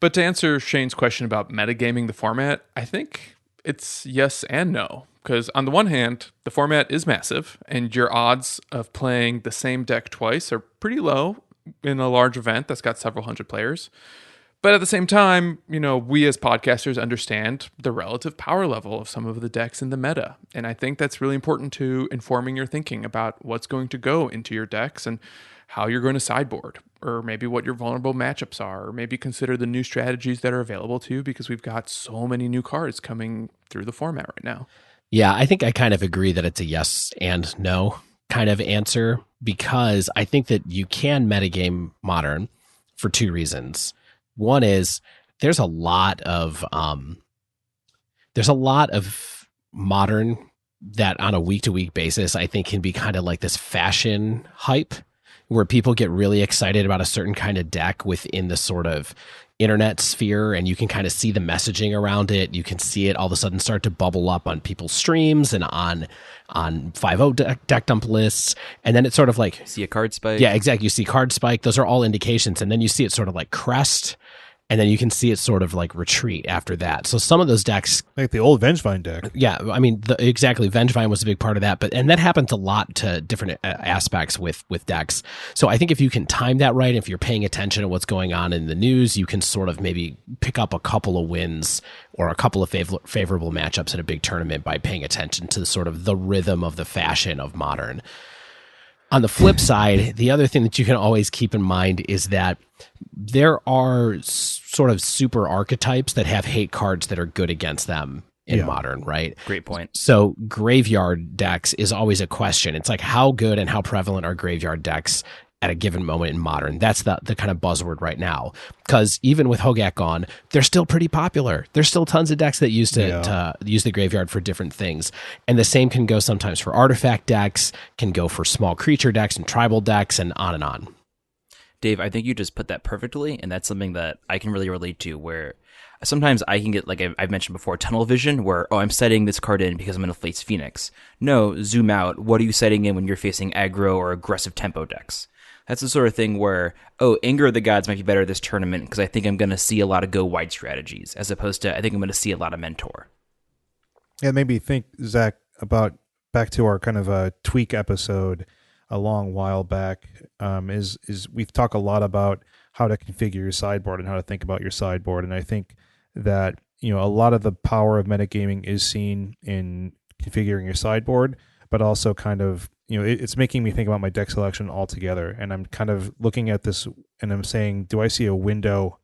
But to answer Shane's question about metagaming the format, I think it's yes and no. Because on the one hand, the format is massive, and your odds of playing the same deck twice are pretty low in a large event that's got several hundred players. But at the same time, we as podcasters understand the relative power level of some of the decks in the meta. And I think that's really important to informing your thinking about what's going to go into your decks and how you're going to sideboard, or maybe what your vulnerable matchups are, or maybe consider the new strategies that are available to you, because we've got so many new cards coming through the format right now. Yeah, I think I kind of agree that it's a yes and no kind of answer, because I think that you can metagame Modern for 2 reasons. One is there's a lot of Modern that on a week-to-week basis I think can be kind of like this fashion hype where people get really excited about a certain kind of deck within the sort of internet sphere, and you can kind of see the messaging around it. You can see it all of a sudden start to bubble up on people's streams and on 5.0 deck dump lists, and then it's sort of like see a card spike. Yeah, exactly. You see card spike. Those are all indications, and then you see it sort of like crest, and then you can see it sort of like retreat after that. So some of those decks, Like the old Vengevine deck. yeah, I mean, exactly, Vengevine was a big part of that, and that happens a lot to different aspects with decks. So I think if you can time that right, if you're paying attention to what's going on in the news, you can sort of maybe pick up a couple of wins or a couple of favorable matchups in a big tournament by paying attention to sort of the rhythm of the fashion of Modern. On the flip side, the other thing that you can always keep in mind is that there are sort of super archetypes that have hate cards that are good against them in Modern, right? Great point. So graveyard decks is always a question. It's like, how good and how prevalent are graveyard decks at a given moment in Modern? That's the kind of buzzword right now. Because even with Hogak gone, they're still pretty popular. There's still tons of decks that used to use the graveyard for different things. And the same can go sometimes for artifact decks, can go for small creature decks and tribal decks, and on and on. Dave, I think you just put that perfectly, and that's something that I can really relate to, where sometimes I can get, like I've mentioned before, tunnel vision, where, I'm setting this card in because I'm going to face Phoenix. No, zoom out. What are you setting in when you're facing aggro or aggressive tempo decks? That's the sort of thing where, Anger of the Gods might be better this tournament because I think I'm going to see a lot of go wide strategies, as opposed to I think I'm going to see a lot of Mentor. Yeah, it made me think, Zach, about back to our kind of a tweak episode a long while back. Is we've talked a lot about how to configure your sideboard and how to think about your sideboard, and I think that a lot of the power of metagaming is seen in configuring your sideboard, but also kind of it's making me think about my deck selection altogether. And I'm kind of looking at this and I'm saying, do I see a window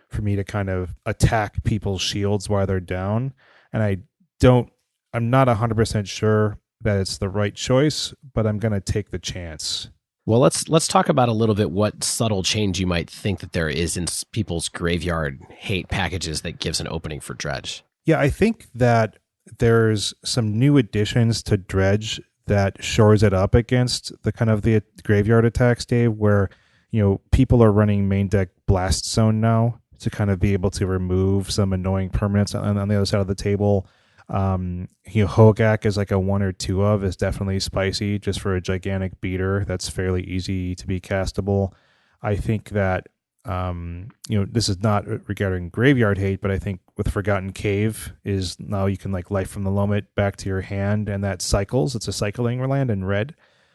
for me to kind of attack people's shields while they're down? And I'm not 100% sure that it's the right choice, but I'm going to take the chance. Well, let's talk about a little bit what subtle change you might think that there is in people's graveyard hate packages that gives an opening for Dredge. Yeah, I think that there's some new additions to Dredge that shores it up against the kind of the graveyard attacks, Dave, where people are running main deck Blast Zone now to kind of be able to remove some annoying permanents on the other side of the table. Hogak is like a 1 or 2 of is definitely spicy just for a gigantic beater that's fairly easy to be castable. I think that this is not regarding graveyard hate, but I think with Forgotten Cave is now you can like Life from the Lomet back to your hand, and that cycles. It's a cycling land in red,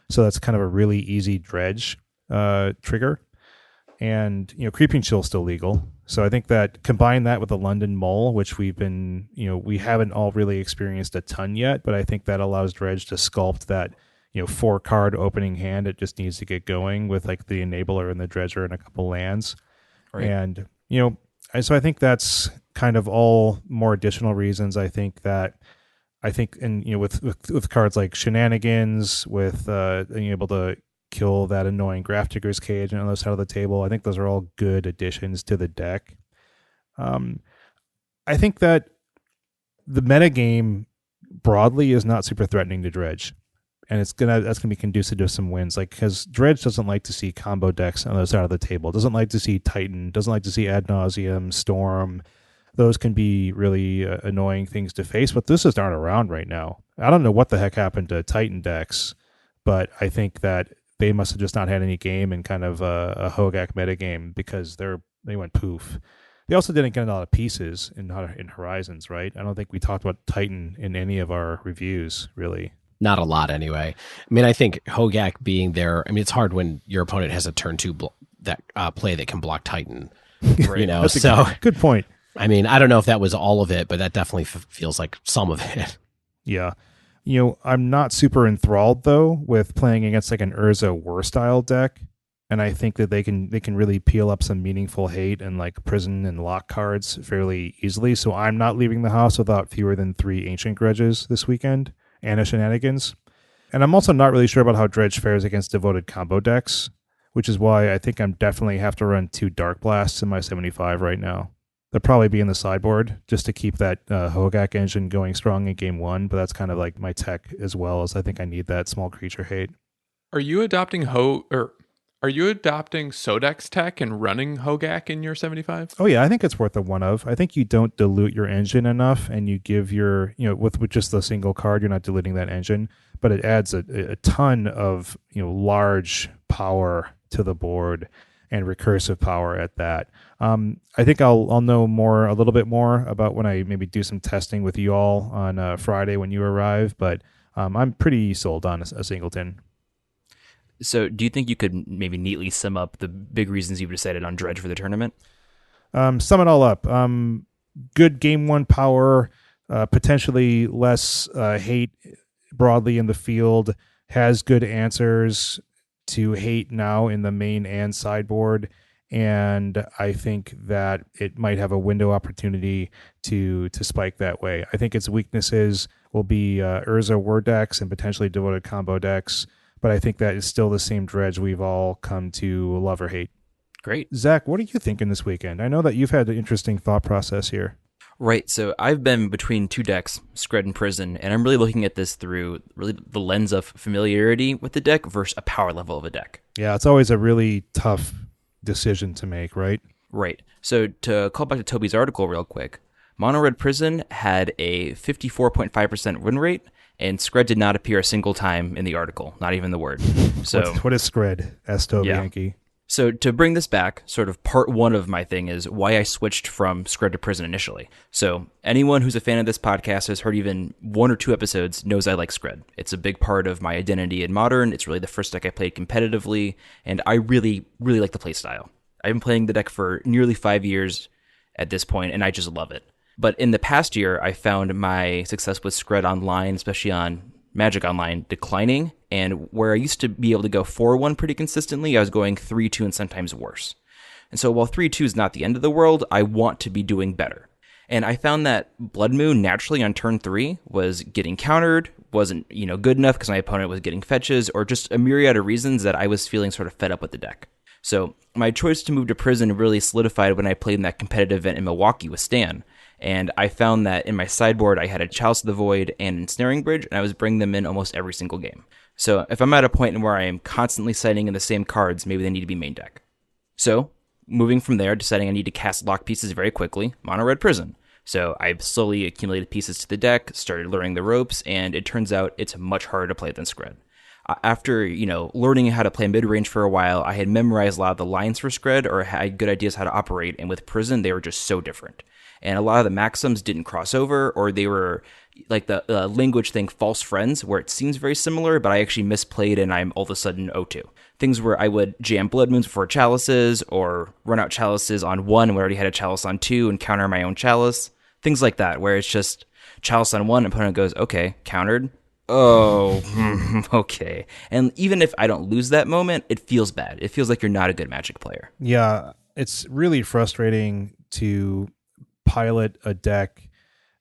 so that's kind of a really easy Dredge trigger. And Creeping Chill is still legal, so I think that combine that with the London Mole, which we haven't all really experienced a ton yet, but I think that allows Dredge to sculpt that 4-card opening hand. It just needs to get going with like the Enabler and the Dredger and a couple lands. Right. And, so I think that's kind of all more additional reasons. I think, and with cards like Shenanigans, with being able to kill that annoying Grafdigger's Cage on the other side of the table, I think those are all good additions to the deck. I think that the metagame broadly is not super threatening to Dredge. And that's gonna be conducive to some wins, like because Dredge doesn't like to see combo decks on the other side of the table. Doesn't like to see Titan. Doesn't like to see Ad Nauseam, Storm. Those can be really annoying things to face. But this just aren't around right now. I don't know what the heck happened to Titan decks, but I think that they must have just not had any game in kind of a Hogak metagame because they went poof. They also didn't get a lot of pieces in Horizons, right? I don't think we talked about Titan in any of our reviews, really. Not a lot, anyway. I mean, I think Hogak being there. I mean, it's hard when your opponent has a turn 2 play that can block Titan. Right. That's a good point. I mean, I don't know if that was all of it, but that definitely feels like some of it. Yeah. I'm not super enthralled though with playing against like an Urza War style deck, and I think that they can really peel up some meaningful hate and like prison and lock cards fairly easily. So I'm not leaving the house without fewer than 3 Ancient Grudges this weekend and a Shenanigans. And I'm also not really sure about how Dredge fares against devoted combo decks, which is why I think I'm definitely have to run 2 Dark Blasts in my 75 right now. They'll probably be in the sideboard just to keep that Hogak engine going strong in game 1, but that's kind of like my tech as well, as I think I need that small creature hate. Are you adopting Sodex tech and running Hogak in your 75? Oh yeah, I think it's worth a one of. I think you don't dilute your engine enough, and you give your, with just the single card, you're not diluting that engine, but it adds a ton of, large power to the board. and recursive power at that. I think I'll know a little bit more about when I maybe do some testing with you all on Friday when you arrive, but I'm pretty sold on a singleton. So do you think you could maybe neatly sum up the big reasons you've decided on Dredge for the tournament? Sum it all up. Good game one power, potentially less hate broadly in the field, has good answers to hate now in the main and sideboard, and I think that it might have a window opportunity to spike that way. I think its weaknesses will be Urza Word decks and potentially devoted combo decks, but I think that is still the same Dredge we've all come to love or hate. Great. Zach, what are you thinking this weekend? I know that you've had an interesting thought process here. Right, so I've been between two decks, Scred and Prison, and I'm really looking at this through really the lens of familiarity with the deck versus a power level of a deck. Yeah, it's always a really tough decision to make, right? Right. So to call back to Tobi's article real quick, Mono Red Prison had a 54.5% win rate, and Scred did not appear a single time in the article, not even the word. So what is Scred? Asked Tobi Yeah. Henke. So to bring this back, sort of part one of my thing is why I switched from Scred to Prison initially. So anyone who's a fan of this podcast has heard even one or two episodes knows I like Scred. It's a big part of my identity in Modern. It's really the first deck I played competitively, and I really, really like the playstyle. I've been playing the deck for nearly 5 years at this point, and I just love it. But in the past year, I found my success with Scred online, especially on Magic Online, declining, and where I used to be able to go 4-1 pretty consistently, I was going 3-2 and sometimes worse. And so while 3-2 is not the end of the world, I want to be doing better. And I found that Blood Moon naturally on turn 3 was getting countered, wasn't good enough because my opponent was getting fetches, or just a myriad of reasons that I was feeling sort of fed up with the deck. So my choice to move to Prison really solidified when I played in that competitive event in Milwaukee with Stan. And I found that in my sideboard, I had a Chalice of the Void and Ensnaring Bridge, and I was bringing them in almost every single game. So if I'm at a point in where I am constantly citing in the same cards, maybe they need to be main deck. So moving from there, deciding I need to cast lock pieces very quickly, Mono Red Prison. So I've slowly accumulated pieces to the deck, started learning the ropes, and it turns out it's much harder to play than Scred. After, learning how to play mid-range for a while, I had memorized a lot of the lines for Scred or had good ideas how to operate, and with Prison, they were just so different. And a lot of the maxims didn't cross over, or they were like the language thing, false friends, where it seems very similar, but I actually misplayed and I'm all of a sudden 0-2. Things where I would jam Blood Moons before Chalices, or run out Chalices on 1 when I already had a Chalice on 2 and counter my own Chalice. Things like that, where it's just Chalice on 1, opponent goes, okay, countered. Oh, okay. And even if I don't lose that moment, it feels bad. It feels like you're not a good Magic player. Yeah, it's really frustrating to pilot a deck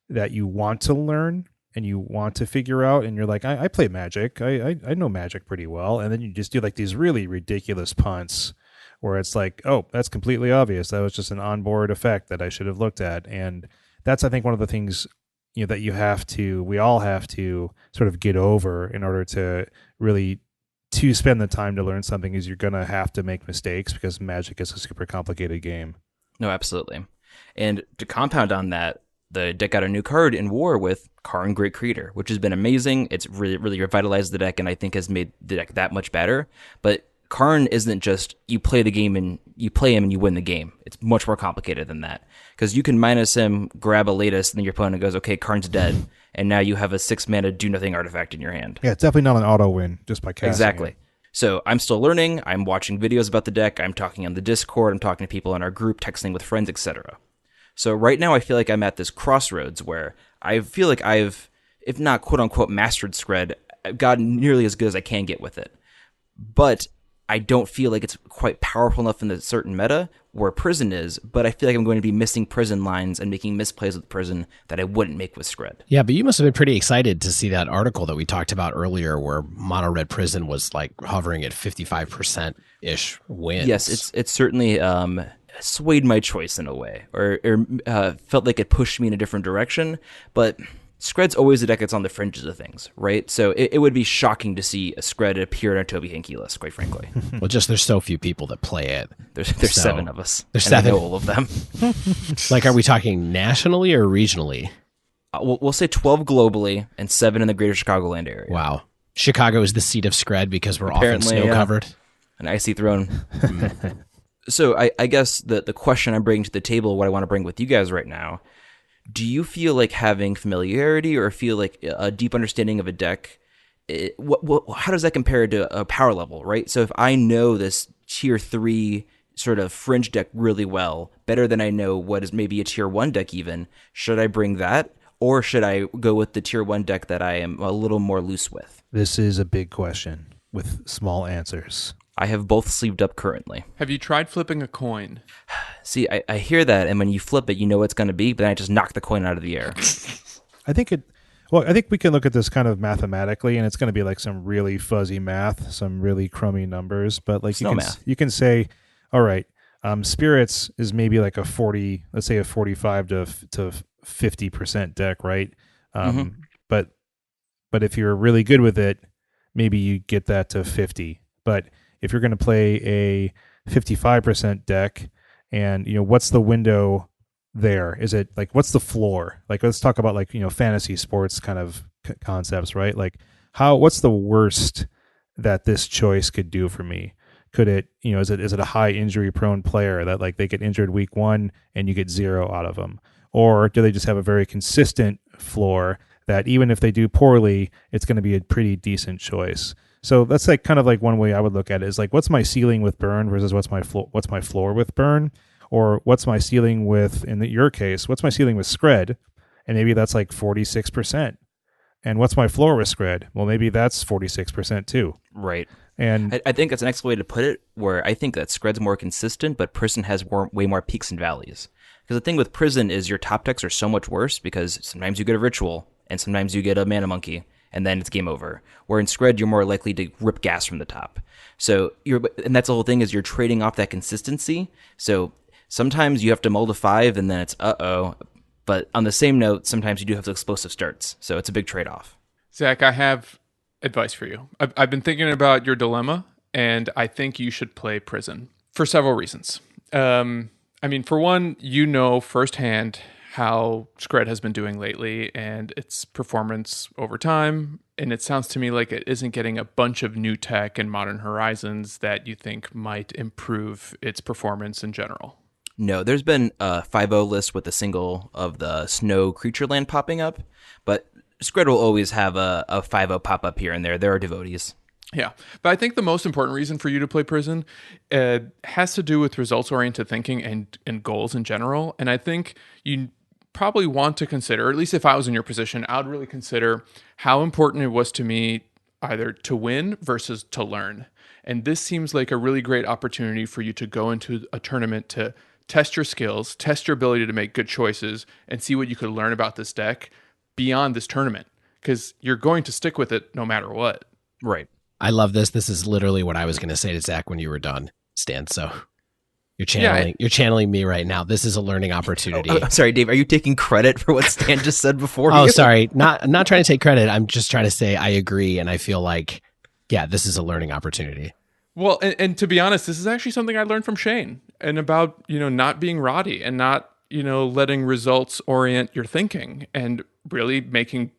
that you want to learn and you want to figure out, and you're like, I play Magic, I know Magic pretty well, and then you just do like these really ridiculous punts where it's like, oh, that's completely obvious, that was just an onboard effect that I should have looked at. And that's, I think, one of the things that we all have to sort of get over in order to really to spend the time to learn something, is you're gonna have to make mistakes because Magic is a super complicated game. No, absolutely. And to compound on that, the deck got a new card in War with Karn Great Creator, which has been amazing. It's really, really revitalized the deck, and I think has made the deck that much better. But Karn isn't just you play the game and you play him and you win the game. It's much more complicated than that, because you can minus him, grab a latest, and then your opponent goes, okay, Karn's dead, and now you have a 6-mana do-nothing artifact in your hand. Yeah, it's definitely not an auto win just by casting Exactly. it. So I'm still learning. I'm watching videos about the deck. I'm talking on the Discord. I'm talking to people in our group, texting with friends, etc. So right now I feel like I'm at this crossroads where I feel like I've, if not quote-unquote mastered Scred, I've gotten nearly as good as I can get with it. But I don't feel like it's quite powerful enough in the certain meta where Prison is, but I feel like I'm going to be missing Prison lines and making misplays with Prison that I wouldn't make with Scred. Yeah, but you must have been pretty excited to see that article that we talked about earlier where Mono Red Prison was like hovering at 55%-ish wins. Yes, it's certainly swayed my choice in a way, or felt like it pushed me in a different direction, but Scred's always a deck that's on the fringes of things, right? So it would be shocking to see a Scred appear on a Tobi Henke list, quite frankly. Well, just there's so few people that play it. There's So, 7 of us. there's and I 7. know all of them. Like, are we talking nationally or regionally? We'll say 12 globally and 7 in the greater Chicagoland area. Wow. Chicago is the seat of Scred because we're Apparently, often snow covered. An icy throne. So I guess the question I'm bringing to the table, what I want to bring with you guys right now, do you feel like having familiarity or feel like a deep understanding of a deck, how does that compare to a power level, right? So if I know this tier 3 sort of fringe deck really well, better than I know what is maybe a tier 1 deck even, should I bring that? Or should I go with the tier 1 deck that I am a little more loose with? This is a big question with small answers. I have both sleeved up currently. Have you tried flipping a coin? See, I hear that, and when you flip it, you know what it's going to be, but then I just knock the coin out of the air. I think we can look at this kind of mathematically, and it's going to be like some really fuzzy math, some really crummy numbers, but like you can say, all right, spirits is maybe like a 40, let's say a 45 to 50% deck, right? But if you're really good with it, maybe you get that to 50. But if you're going to play a 55% deck, and what's the window there? Is it like, what's the floor? Like, let's talk about like fantasy sports kind of concepts, right? Like, what's the worst that this choice could do for me? Could it, is it a high injury prone player that like they get injured week 1 and you get 0 out of them? Or do they just have a very consistent floor that even if they do poorly, it's going to be a pretty decent choice? So that's like kind of like one way I would look at it is like, what's my ceiling with burn versus what's my floor with burn? Or what's my ceiling with, in your case, what's my ceiling with Scred? And maybe that's like 46%. And what's my floor with Scred? Well, maybe that's 46% too. Right. And I think that's an excellent way to put it, where I think that Scred's more consistent, but Prison has way more peaks and valleys. Because the thing with Prison is your top decks are so much worse because sometimes you get a Ritual and sometimes you get a Mana Monkey, and then it's game over. Where in Scred, you're more likely to rip gas from the top. So and that's the whole thing, is you're trading off that consistency. So sometimes you have to mull to 5 and then it's uh-oh. But on the same note, sometimes you do have the explosive starts. So it's a big trade-off. Zach, I have advice for you. I've been thinking about your dilemma, and I think you should play Prison for several reasons. I mean, for one, firsthand how Scred has been doing lately and its performance over time. And it sounds to me like it isn't getting a bunch of new tech and Modern Horizons that you think might improve its performance in general. No, there's been a 5.0 list with a single of the Snow Creature Land popping up, but Scred will always have a 5.0 pop up here and there. There are devotees. Yeah, but I think the most important reason for you to play Prison has to do with results-oriented thinking and goals in general. And I think you probably want to consider, or at least if I was in your position, I would really consider how important it was to me either to win versus to learn. And this seems like a really great opportunity for you to go into a tournament to test your skills, test your ability to make good choices, and see what you could learn about this deck beyond this tournament, because you're going to stick with it no matter what. Right. I love this. This is literally what I was going to say to Zach when you were done, Stan. So you're channeling me right now. This is a learning opportunity. Oh, sorry, Dave. Are you taking credit for what Stan just said before? Oh, sorry. Not trying to take credit. I'm just trying to say I agree, and I feel like, yeah, this is a learning opportunity. Well, and to be honest, this is actually something I learned from Shane, and about not being roddy and not letting results orient your thinking and really making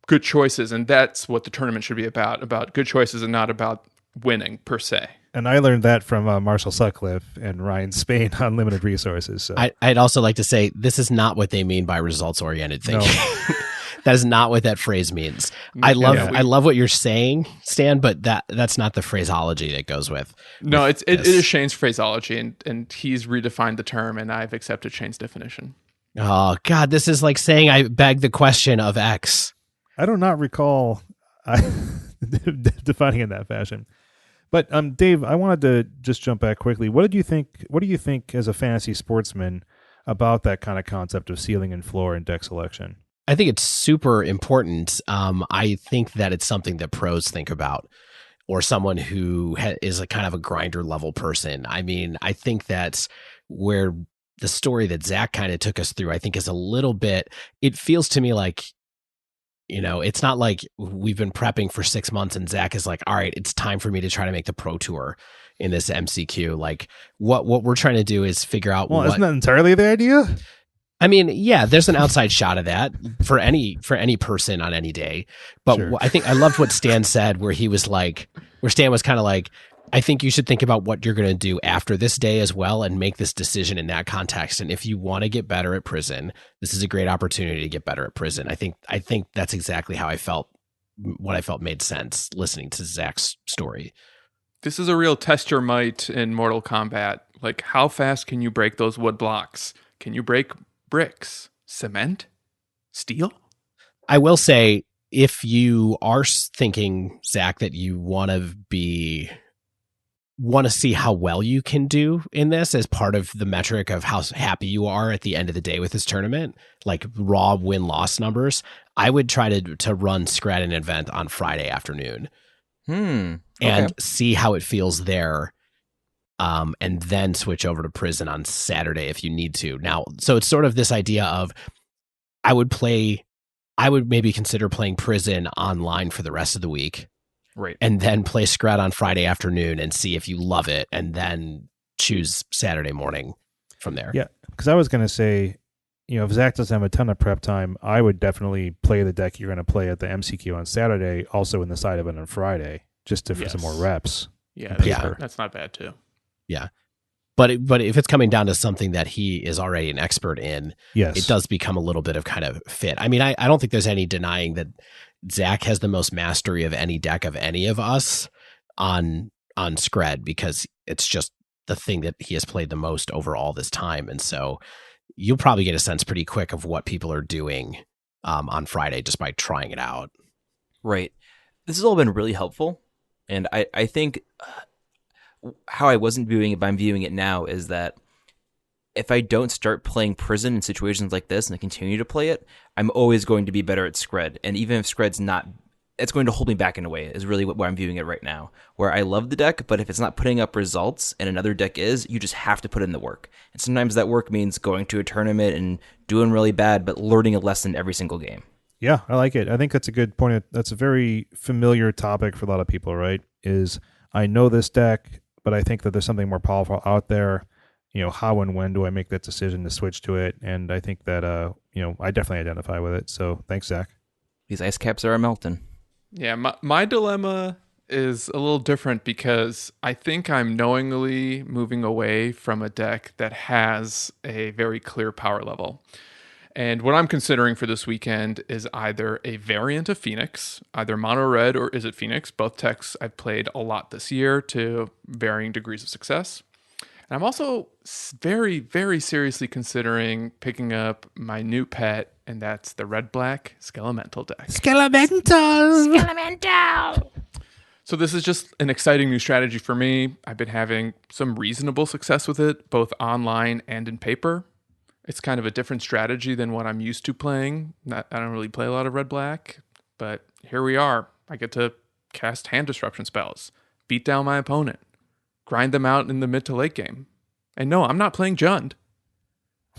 good choices. And that's what the tournament should be about good choices and not about winning per se. And I learned that from Marshall Sutcliffe and Ryan Spain on Limited Resources. So. I'd also like to say this is not what they mean by results-oriented thinking. No. That is not what that phrase means. I love what you're saying, Stan, but that's not the phraseology that goes with. No, it is Shane's phraseology, and he's redefined the term, and I've accepted Shane's definition. Oh God, this is like saying I beg the question of X. I do not recall defining it in that fashion. But Dave, I wanted to just jump back quickly. What do you think as a fantasy sportsman about that kind of concept of ceiling and floor in deck selection? I think it's super important. I think that it's something that pros think about, or someone who is a kind of a grinder level person. I mean, I think that's where the story that Zach kind of took us through, I think, is a little bit, it feels to me like, it's not like we've been prepping for 6 months and Zach is like, all right, it's time for me to try to make the pro tour in this MCQ. Like what we're trying to do is figure out. Well, isn't that entirely the idea? I mean, yeah, there's an outside shot of that for any person on any day. But sure. I think I loved what Stan said, where Stan was kind of like, I think you should think about what you're going to do after this day as well and make this decision in that context. And if you want to get better at prison, this is a great opportunity to get better at prison. I think that's exactly how I felt, what I felt made sense listening to Zach's story. This is a real test your might in Mortal Kombat. Like, how fast can you break those wood blocks? Can you break bricks, cement, steel? I will say, if you are thinking, Zach, that you want to see how well you can do in this as part of the metric of how happy you are at the end of the day with this tournament, like raw win-loss numbers, I would try to run Scred an event on Friday afternoon and see how it feels there. And then switch over to prison on Saturday if you need to. Now, so it's sort of this idea of I would maybe consider playing prison online for the rest of the week. Right. And then play Scred on Friday afternoon and see if you love it, and then choose Saturday morning from there. Yeah, because I was going to say, if Zach doesn't have a ton of prep time, I would definitely play the deck you're going to play at the MCQ on Saturday, also in the side event on Friday, just for some more reps. Yeah, that's not bad too. Yeah. But if it's coming down to something that he is already an expert in, yes, it does become a little bit of kind of fit. I mean, I don't think there's any denying that Zach has the most mastery of any deck of any of us on Scred, because it's just the thing that he has played the most over all this time. And so you'll probably get a sense pretty quick of what people are doing on Friday just by trying it out. Right. This has all been really helpful. And I think how I wasn't viewing it, but I'm viewing it now, is that if I don't start playing prison in situations like this and I continue to play it, I'm always going to be better at Scred. And even if Scred's not, it's going to hold me back in a way, is really where I'm viewing it right now. Where I love the deck, but if it's not putting up results and another deck is, you just have to put in the work. And sometimes that work means going to a tournament and doing really bad, but learning a lesson every single game. Yeah, I like it. I think that's a good point. That's a very familiar topic for a lot of people, right? Is I know this deck, but I think that there's something more powerful out there. How and when do I make that decision to switch to it? And I think that, I definitely identify with it. So thanks, Zach. These ice caps are melting. Yeah, my dilemma is a little different because I think I'm knowingly moving away from a deck that has a very clear power level. And what I'm considering for this weekend is either a variant of Phoenix, either mono red or Is It Phoenix, both techs I've played a lot this year to varying degrees of success. And I'm also very, very seriously considering picking up my new pet, and that's the red-black Skelemental deck. Skelemental! So this is just an exciting new strategy for me. I've been having some reasonable success with it, both online and in paper. It's kind of a different strategy than what I'm used to playing. I don't really play a lot of red-black, but here we are. I get to cast hand disruption spells, beat down my opponent, grind them out in the mid to late game. And no, I'm not playing Jund.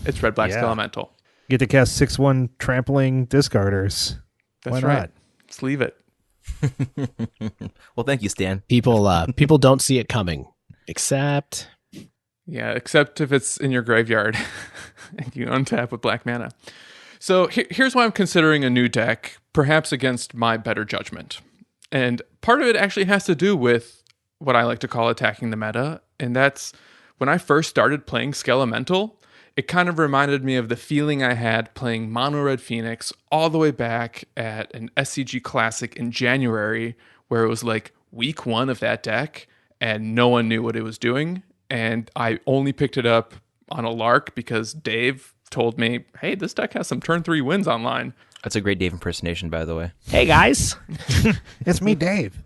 It's red-black Skelemental. You get to cast 6/1 trampling discarders. That's Why right. not? Let's leave it. Well, thank you, Stan. People don't see it coming, except if it's in your graveyard and you untap with black mana. So here's why I'm considering a new deck, perhaps against my better judgment. And part of it actually has to do with what I like to call attacking the meta. And that's when I first started playing Skelemental, it kind of reminded me of the feeling I had playing Mono Red Phoenix all the way back at an SCG Classic in January, where it was like week 1 of that deck and no one knew what it was doing. And I only picked it up on a lark because Dave told me, hey, this deck has some turn 3 wins online. That's a great Dave impersonation, by the way. hey guys, It's me, Dave.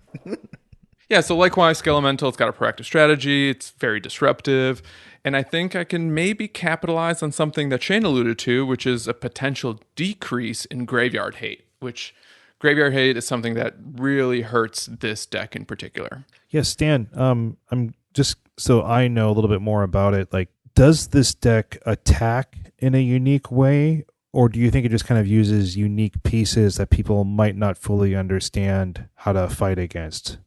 Yeah, so likewise, Skelemental, it's got a proactive strategy. It's very disruptive. And I think I can maybe capitalize on something that Shane alluded to, which is a potential decrease in graveyard hate, which graveyard hate is something that really hurts this deck in particular. Yes, Stan, I'm just so I know a little bit more about it. Like, does this deck attack in a unique way, or do you think it just kind of uses unique pieces that people might not fully understand how to fight against?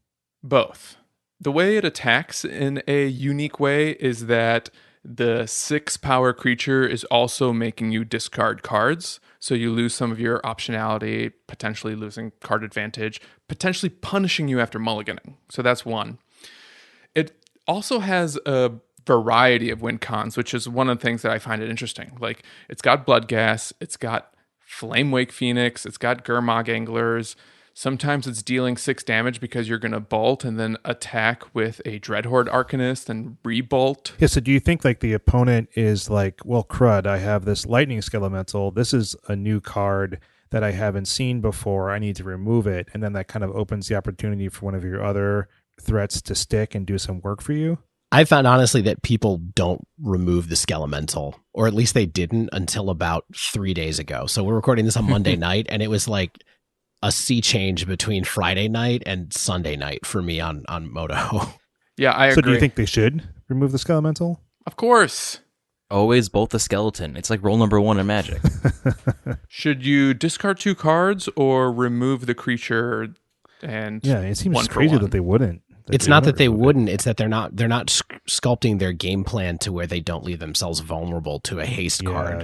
Both. The way it attacks in a unique way is that the 6 power creature is also making you discard cards. So you lose some of your optionality, potentially losing card advantage, potentially punishing you after mulliganing. So that's one. It also has a variety of win cons, which is one of the things that I find it interesting. Like, it's got Blood Gas, it's got Flame Wake Phoenix, it's got Gurmag Anglers. Sometimes it's dealing 6 damage because you're going to bolt and then attack with a Dreadhorde Arcanist and rebolt. Yeah, so do you think like the opponent is like, well, crud, I have this Lightning Skelemental. This is a new card that I haven't seen before. I need to remove it. And then that kind of opens the opportunity for one of your other threats to stick and do some work for you? I found honestly that people don't remove the Skelemental, or at least they didn't until about 3 days ago. So we're recording this on Monday night, and it was like a sea change between Friday night and Sunday night for me on Moto. Yeah, I agree. So do you think they should remove the Skelemental? Of course. Always bolt the skeleton. It's like rule number 1 in Magic. Should you discard 2 cards or remove the creature and Yeah, it seems 1 for crazy 1? that they wouldn't. It's not that they wouldn't, it's that they're not sculpting their game plan to where they don't leave themselves vulnerable to a haste card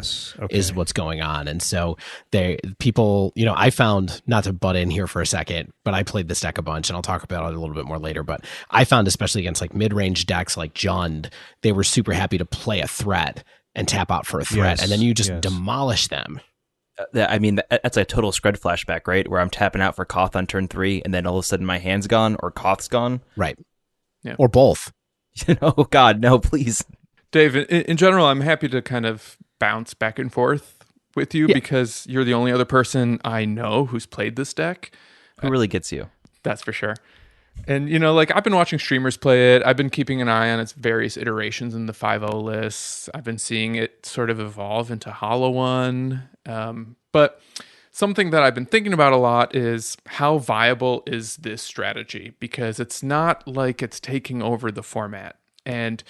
is what's going on. And so people, I found, not to butt in here for a second, but I played this deck a bunch and I'll talk about it a little bit more later, but I found especially against like mid-range decks like Jund, they were super happy to play a threat and tap out for a threat, and then you just demolish them. I mean, that's a total Scred flashback, right? Where I'm tapping out for Koth on turn 3, and then all of a sudden my hand's gone, or Koth's gone. Right. Yeah. Or both. Oh, God, no, please. Dave, in general, I'm happy to kind of bounce back and forth with you because you're the only other person I know who's played this deck. Who really gets you? That's for sure. And, I've been watching streamers play it. I've been keeping an eye on its various iterations in the 5.0 lists. I've been seeing it sort of evolve into Hollow One. But something that I've been thinking about a lot is how viable is this strategy? Because it's not like it's taking over the format. And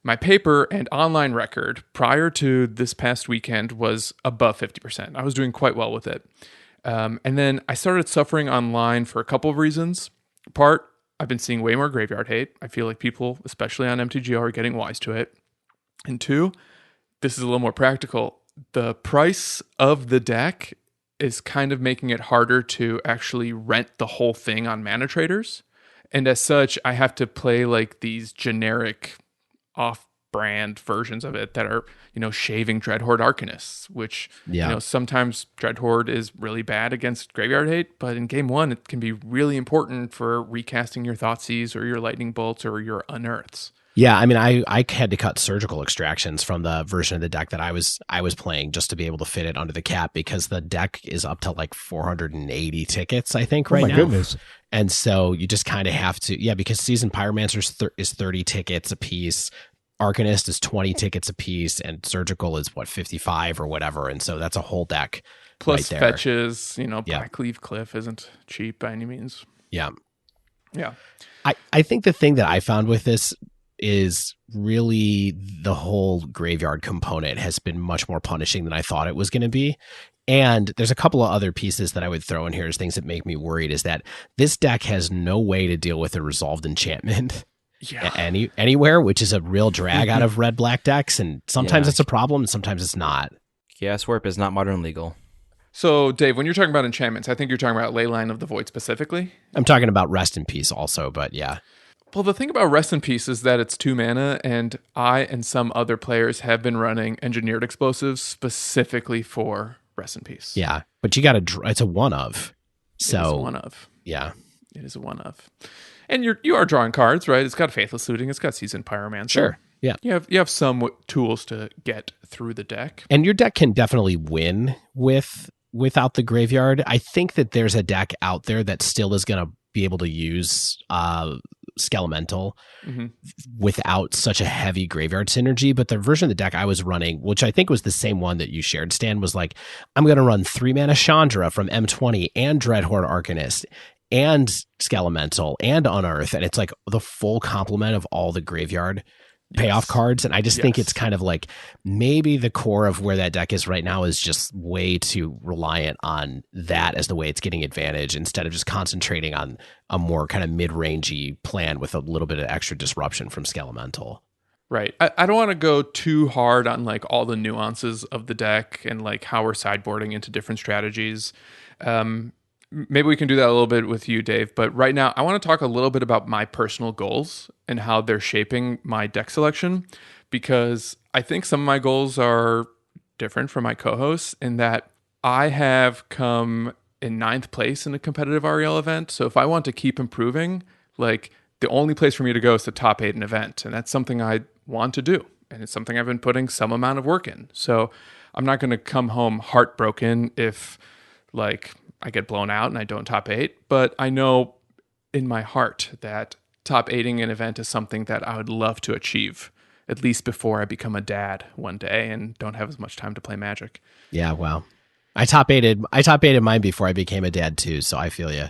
my paper and online record prior to this past weekend was above 50%. I was doing quite well with it. And then I started suffering online for a couple of reasons. Part, I've been seeing way more graveyard hate. I feel like people, especially on MTGO, are getting wise to it. And 2, this is a little more practical. The price of the deck is kind of making it harder to actually rent the whole thing on Mana Traders. And as such, I have to play like these generic off-brand versions of it that are, shaving Dreadhorde Arcanists, which, sometimes Dreadhorde is really bad against graveyard hate, but in game 1, it can be really important for recasting your Thoughtseize or your Lightning Bolts or your Unearths. Yeah, I mean, I had to cut surgical extractions from the version of the deck that I was playing just to be able to fit it under the cap, because the deck is up to like 480 tickets, I think, right now. Oh my goodness. And so you just kind of have to, because Seasoned Pyromancer is 30 tickets a piece, Arcanist is 20 tickets a piece, and Surgical is 55 or whatever, and so that's a whole deck. Plus right there. fetches, Blackleaf Cliff isn't cheap by any means. Yeah. Yeah. I think the thing that I found with this is really the whole graveyard component has been much more punishing than I thought it was going to be. And there's a couple of other pieces that I would throw in here as things that make me worried, is that this deck has no way to deal with a resolved enchantment anywhere, which is a real drag out of red-black decks. And sometimes it's a problem and sometimes it's not. Chaos Warp is not modern legal. So, Dave, when you're talking about enchantments, I think you're talking about Leyline of the Void specifically. I'm talking about Rest in Peace also, but yeah. Well, the thing about Rest in Peace is that it's 2 mana, and I and some other players have been running Engineered Explosives specifically for Rest in Peace. Yeah, but you got to, it's a one of. So, it is a one of. Yeah. It is a one of. And you are drawing cards, right? It's got Faithless Looting, it's got Seasoned Pyromancer. Sure. Yeah. You have some tools to get through the deck. And your deck can definitely win without the graveyard. I think that there's a deck out there that still is going to be able to use Skelemental without such a heavy graveyard synergy. But the version of the deck I was running, which I think was the same one that you shared, Stan, was like, I'm going to run 3 mana Chandra from M20 and Dreadhorde Arcanist and Skelemental and Unearth. And it's like the full complement of all the graveyard payoff cards. And I just think it's kind of like maybe the core of where that deck is right now is just way too reliant on that as the way it's getting advantage, instead of just concentrating on a more kind of mid-rangey plan with a little bit of extra disruption from Skelemental. Right. I don't want to go too hard on like all the nuances of the deck and like how we're sideboarding into different strategies. maybe we can do that a little bit with you, Dave. But right now, I want to talk a little bit about my personal goals and how they're shaping my deck selection, because I think some of my goals are different from my co-hosts in that I have come in 9th place in a competitive REL event. So if I want to keep improving, like the only place for me to go is to top 8 an event. And that's something I want to do. And it's something I've been putting some amount of work in. So I'm not going to come home heartbroken if like I get blown out and I don't top 8. But I know in my heart that top 8ing an event is something that I would love to achieve, at least before I become a dad one day and don't have as much time to play Magic. Yeah, well, I top eighted mine before I became a dad too, so I feel you.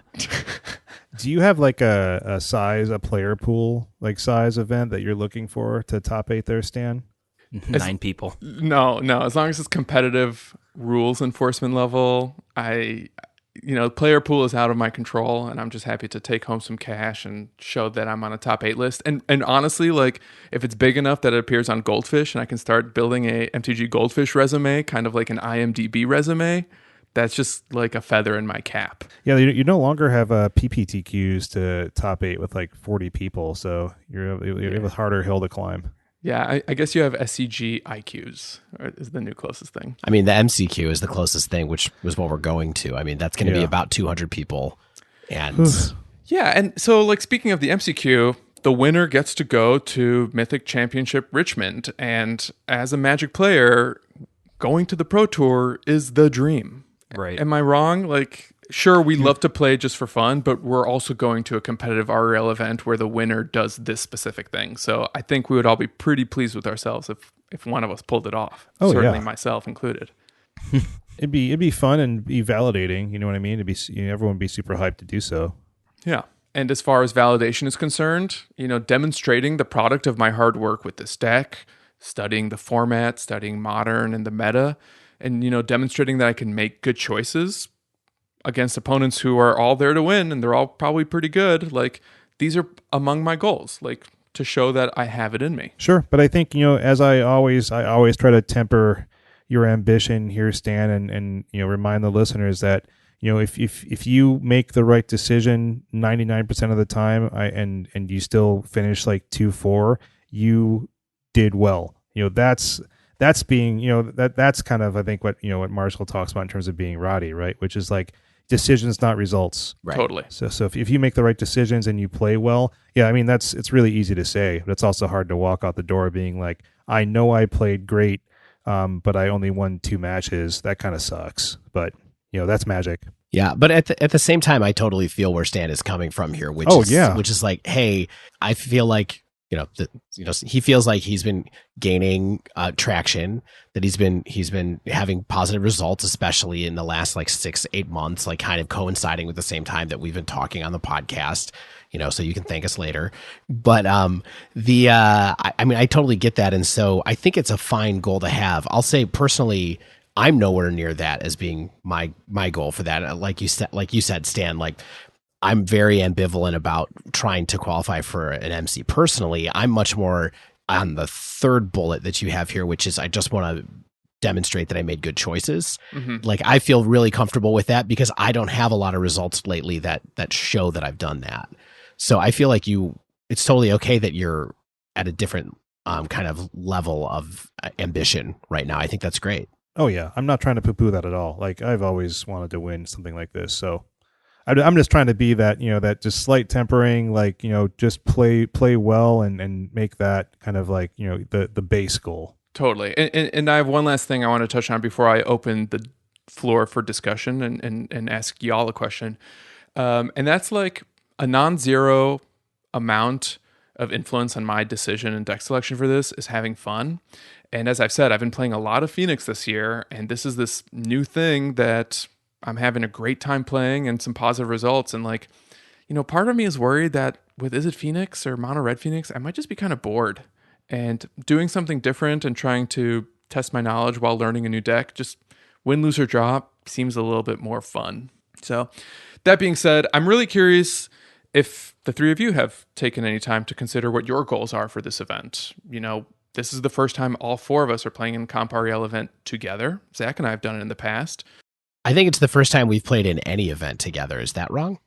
Do you have like a player pool, like size event that you're looking for to top 8 there, Stan? 9 people. No. As long as it's competitive rules enforcement level, player pool is out of my control, and I'm just happy to take home some cash and show that I'm on a top 8 list. And honestly, like if it's big enough that it appears on Goldfish and I can start building a MTG Goldfish resume, kind of like an IMDb resume, that's just like a feather in my cap. Yeah, you no longer have PPTQs to top 8 with like 40 people, so you have a harder hill to climb. Yeah, I guess you have SCG IQs is the new closest thing. I mean, the MCQ is the closest thing, which was what we're going to. I mean, that's going to be about 200 people. And yeah, and so like speaking of the MCQ, the winner gets to go to Mythic Championship Richmond. And as a Magic player, going to the Pro Tour is the dream. Right. Am I wrong? Like, sure, we love to play just for fun, but we're also going to a competitive REL event where the winner does this specific thing. So I think we would all be pretty pleased with ourselves if one of us pulled it off. Oh, certainly yeah. myself included. It'd be fun and be validating. You know what I mean? Everyone would be super hyped to do so. Yeah. And as far as validation is concerned, demonstrating the product of my hard work with this deck, studying the format, studying Modern and the meta, and demonstrating that I can make good choices against opponents who are all there to win and they're all probably pretty good. Like, these are among my goals, like to show that I have it in me. Sure, but I think as I always try to temper your ambition here, Stan, and remind the listeners that if you make the right decision 99% of the time, and you still finish like 2-4, you did well. That's being that's kind of I think what Marshall talks about in terms of being Roddy, right? Which is like decisions, not results. right. Totally. So if you make the right decisions and you play well, yeah, I mean it's really easy to say, but it's also hard to walk out the door being like, I know I played great, but I only won 2 matches. That kind of sucks. But that's Magic. Yeah, but at the same time, I totally feel where Stan is coming from here, which is like, hey, I feel like he feels like he's been gaining traction, that he's been having positive results, especially in the last like 6-8 months, like kind of coinciding with the same time that we've been talking on the podcast. So you can thank us later. But I mean, I totally get that, and so I think it's a fine goal to have. I'll say personally, I'm nowhere near that as being my goal for that. Like you said, Stan, like, I'm very ambivalent about trying to qualify for an MC personally. I'm much more on the third bullet that you have here, which is I just want to demonstrate that I made good choices. Mm-hmm. Like, I feel really comfortable with that because I don't have a lot of results lately that show that I've done that. So I feel like it's totally okay that you're at a different kind of level of ambition right now. I think that's great. Oh yeah, I'm not trying to poo-poo that at all. Like, I've always wanted to win something like this, so I'm just trying to be that, that just slight tempering, like, just play well and make that kind of like, the base goal. Totally. And I have one last thing I want to touch on before I open the floor for discussion and ask y'all a question. And that's like a non-zero amount of influence on my decision and deck selection for this is having fun. And as I've said, I've been playing a lot of Phoenix this year, and this is this new thing that I'm having a great time playing and some positive results. And like, part of me is worried that with Is It Phoenix or Mono Red Phoenix, I might just be kind of bored. And doing something different and trying to test my knowledge while learning a new deck, just win, lose, or draw, seems a little bit more fun. So that being said, I'm really curious if the three of you have taken any time to consider what your goals are for this event. This is the first time all 4 of us are playing in Comp REL event together. Zach and I have done it in the past. I think it's the first time we've played in any event together. Is that wrong?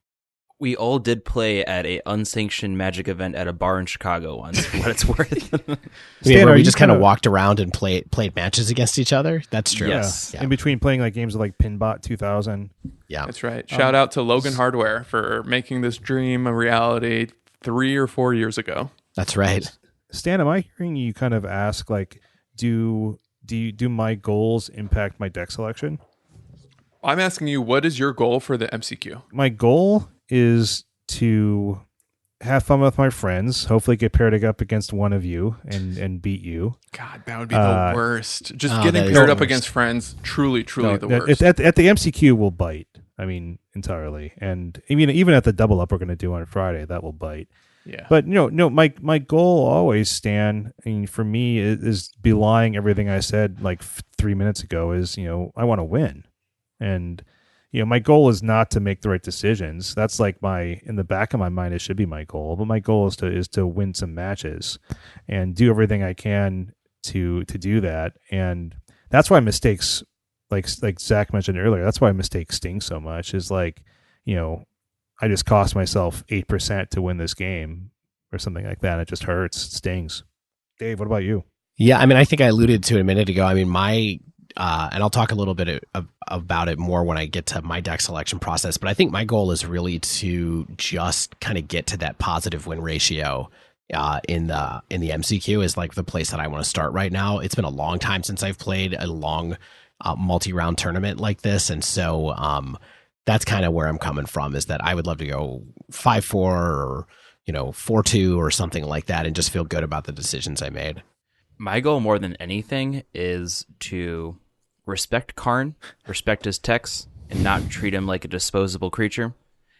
We all did play at a unsanctioned Magic event at a bar in Chicago once, for what it's worth. Stan, Where are we you just kind of kinda- walked around and played matches against each other. That's true. Yes. Yeah. In between playing like games like Pinbot 2000. Yeah. That's right. Shout out to Logan Hardware for making this dream a reality 3 or 4 years ago. That's right. Stan, am I hearing you kind of ask like, do my goals impact my deck selection? I'm asking you, what is your goal for the MCQ? My goal is to have fun with my friends, hopefully get paired up against one of you and beat you. God, that would be the worst. Just that getting is paired the up worst. against friends, truly No, the worst. at the MCQ will bite. I mean, entirely. And even at the double up we're going to do on Friday, that will bite. Yeah. But no, my goal always, Stan, I mean, for me is belying everything I said like 3 minutes ago is, I want to win. And, my goal is not to make the right decisions. That's like in the back of my mind, it should be my goal. But my goal is to win some matches and do everything I can to do that. And that's why mistakes, like Zach mentioned earlier, that's why mistakes sting so much is like, I just cost myself 8% to win this game or something like that. It just hurts. It stings. Dave, what about you? Yeah, I mean, I think I alluded to it a minute ago. I mean, and I'll talk a little bit about it more when I get to my deck selection process, but I think my goal is really to just kind of get to that positive win ratio in the MCQ is like the place that I want to start right now. It's been a long time since I've played a long multi-round tournament like this, and so that's kind of where I'm coming from, is that I would love to go 5-4 or 4-2 or something like that and just feel good about the decisions I made. My goal more than anything is to respect Karn, respect his techs, and not treat him like a disposable creature,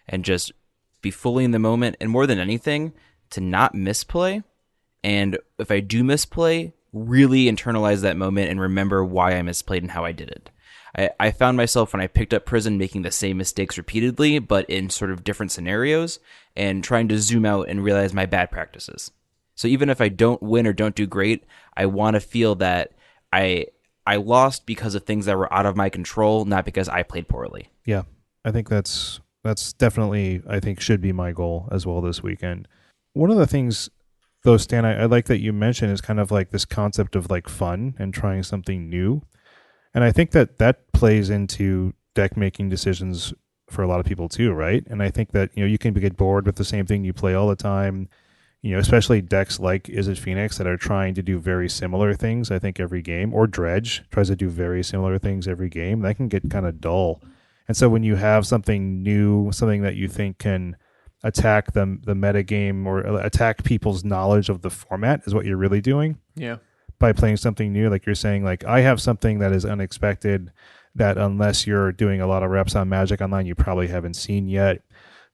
and just be fully in the moment, and more than anything, to not misplay, and if I do misplay, really internalize that moment and remember why I misplayed and how I did it. I found myself when I picked up Prison making the same mistakes repeatedly, but in sort of different scenarios, and trying to zoom out and realize my bad practices. So even if I don't win or don't do great, I want to feel that I lost because of things that were out of my control, not because I played poorly. Yeah, I think that's definitely, I think, should be my goal as well this weekend. One of the things, though, Stan, I like that you mentioned is kind of like this concept of like fun and trying something new. And I think that plays into deck making decisions for a lot of people too, right? And I think that, you can get bored with the same thing you play all the time, especially decks like Is It Phoenix that are trying to do very similar things, I think, every game, or Dredge tries to do very similar things every game. That can get kind of dull. And so when you have something new, something that you think can attack the meta game or attack people's knowledge of the format is what you're really doing. Yeah. By playing something new, like you're saying, like I have something that is unexpected that unless you're doing a lot of reps on Magic Online, you probably haven't seen yet.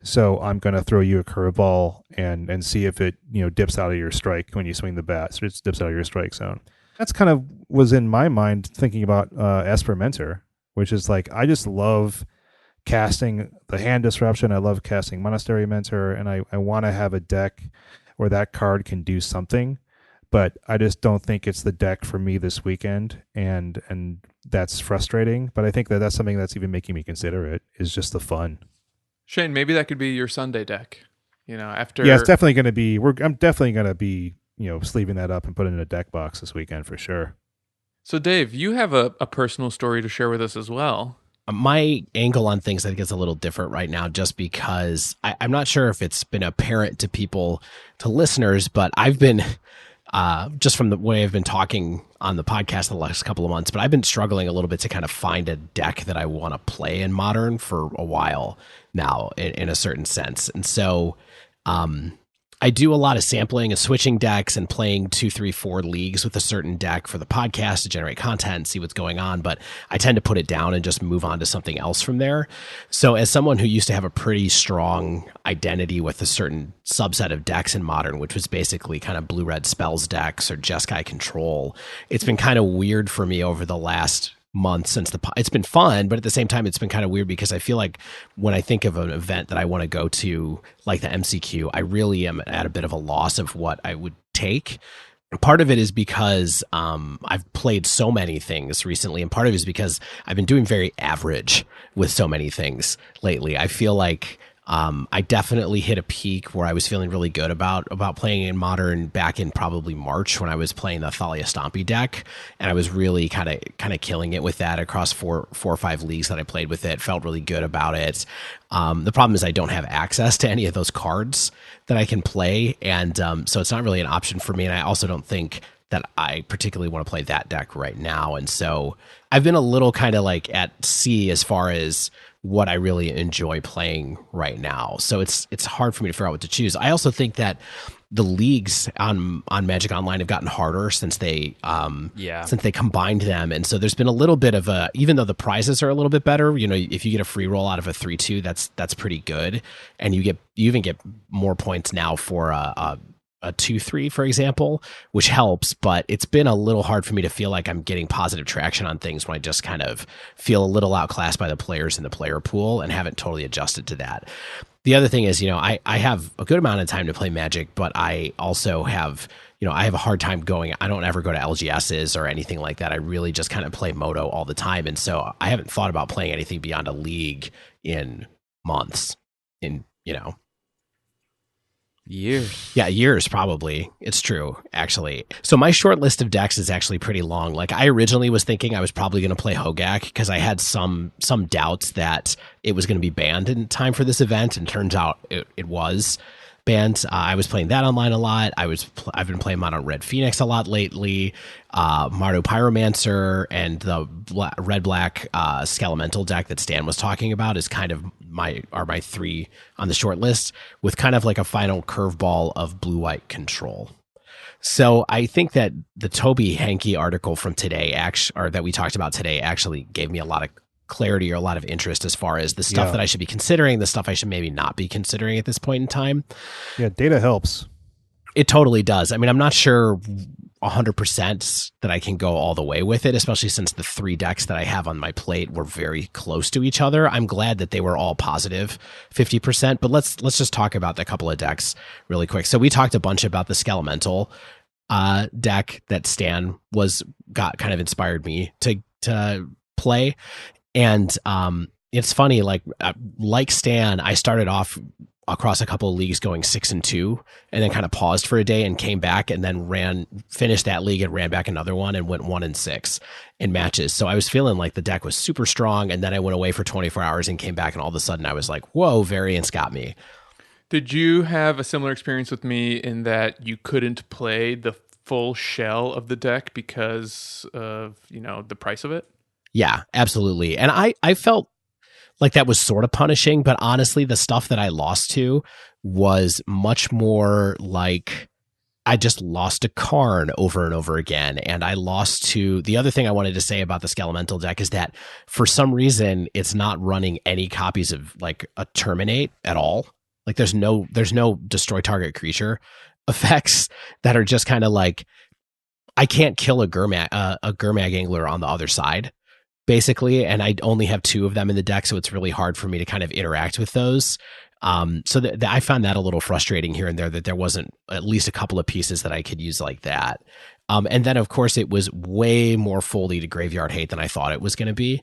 So I'm going to throw you a curveball and see if it dips out of your strike when you swing the bat. So it dips out of your strike zone. That's kind of was in my mind thinking about Esper Mentor, which is like I just love casting the hand disruption. I love casting Monastery Mentor, and I want to have a deck where that card can do something. But I just don't think it's the deck for me this weekend, and that's frustrating. But I think that's something that's even making me consider it, is just the fun. Shane, maybe that could be your Sunday deck. After Yeah, it's definitely going to be. I'm definitely going to be sleeving that up and putting it in a deck box this weekend for sure. So Dave, you have a personal story to share with us as well. My angle on things, I think, is a little different right now, just because I'm not sure if it's been apparent to people, to listeners, but I've been. Just from the way I've been talking on the podcast the last couple of months, but I've been struggling a little bit to kind of find a deck that I want to play in Modern for a while now, in a certain sense. And so I do a lot of sampling and switching decks and playing 2, 3, 4 leagues with a certain deck for the podcast to generate content and see what's going on. But I tend to put it down and just move on to something else from there. So as someone who used to have a pretty strong identity with a certain subset of decks in Modern, which was basically kind of blue-red spells decks or Jeskai control, it's been kind of weird for me over the last month since it's been fun, but at the same time it's been kind of weird because I feel like when I think of an event that I want to go to, like the MCQ, I really am at a bit of a loss of what I would take Part of it is because I've played so many things recently, and part of it is because I've been doing very average with so many things lately. I feel like I definitely hit a peak where I was feeling really good about playing in Modern back in probably March when I was playing the Thalia Stompy deck, and I was really kind of killing it with that across four or five leagues that I played with it. Felt really good about it. The problem is I don't have access to any of those cards that I can play, and so it's not really an option for me. And I also don't think that I particularly want to play that deck right now. And so I've been a little kind of like at sea as far as what I really enjoy playing right now. So it's hard for me to figure out what to choose. I also think that the leagues on Magic Online have gotten harder since they combined them, and so there's been a little bit of a, even though the prizes are a little bit better, you know, if you get a free roll out of a 3/2, that's pretty good, and you even get more points now for a 2/3, for example, which helps, but it's been a little hard for me to feel like I'm getting positive traction on things when I just kind of feel a little outclassed by the players in the player pool and haven't totally adjusted to that. The other thing is, you know, I have a good amount of time to play Magic, but I also have, you know, I have a hard time going. I don't ever go to LGSs or anything like that. I really just kind of play Moto all the time. And so I haven't thought about playing anything beyond a league in months, in, you know, years. Yeah, years probably. It's true, actually. So my short list of decks is actually pretty long. Like, I originally was thinking I was probably going to play Hogak because I had some doubts that it was going to be banned in time for this event, and turns out it was banned. I was playing that online a lot. I've been playing Mono Red Phoenix a lot lately. Mardu Pyromancer and the red black Skelemental deck that Stan was talking about is kind of my three on the short list, with kind of like a final curveball of blue white control. So I think that the Tobi Henke article from today, or that we talked about today, actually gave me a lot of clarity or a lot of interest as far as the stuff that I should be considering, the stuff I should maybe not be considering at this point in time. Yeah, data helps. It totally does. I mean, I'm not sure 100% that I can go all the way with it, especially since the three decks that I have on my plate were very close to each other. I'm glad that they were all positive 50%, but let's just talk about a couple of decks really quick. So we talked a bunch about the Skelemental deck that Stan got kind of inspired me to play. And it's funny, like Stan, I started off across a couple of leagues going 6-2, and then kind of paused for a day and came back, and then finished that league and ran back another one and went 1-6 in matches. So I was feeling like the deck was super strong, and then I went away for 24 hours and came back, and all of a sudden I was like, whoa, variance got me. Did you have a similar experience with me in that you couldn't play the full shell of the deck because of, you know, the price of it? Yeah, absolutely. And I felt like that was sort of punishing, but honestly, the stuff that I lost to was much more like I just lost to Karn over and over again. And I lost to, the other thing I wanted to say about the Skelemental deck is that for some reason, it's not running any copies of like a Terminate at all. Like there's no destroy target creature effects that are just kind of like, I can't kill a Gurmag Angler on the other side, basically, and I only have two of them in the deck, so it's really hard for me to kind of interact with those. So I found that a little frustrating here and there, that there wasn't at least a couple of pieces that I could use like that. And then, of course, it was way more Foldy to Graveyard Hate than I thought it was going to be.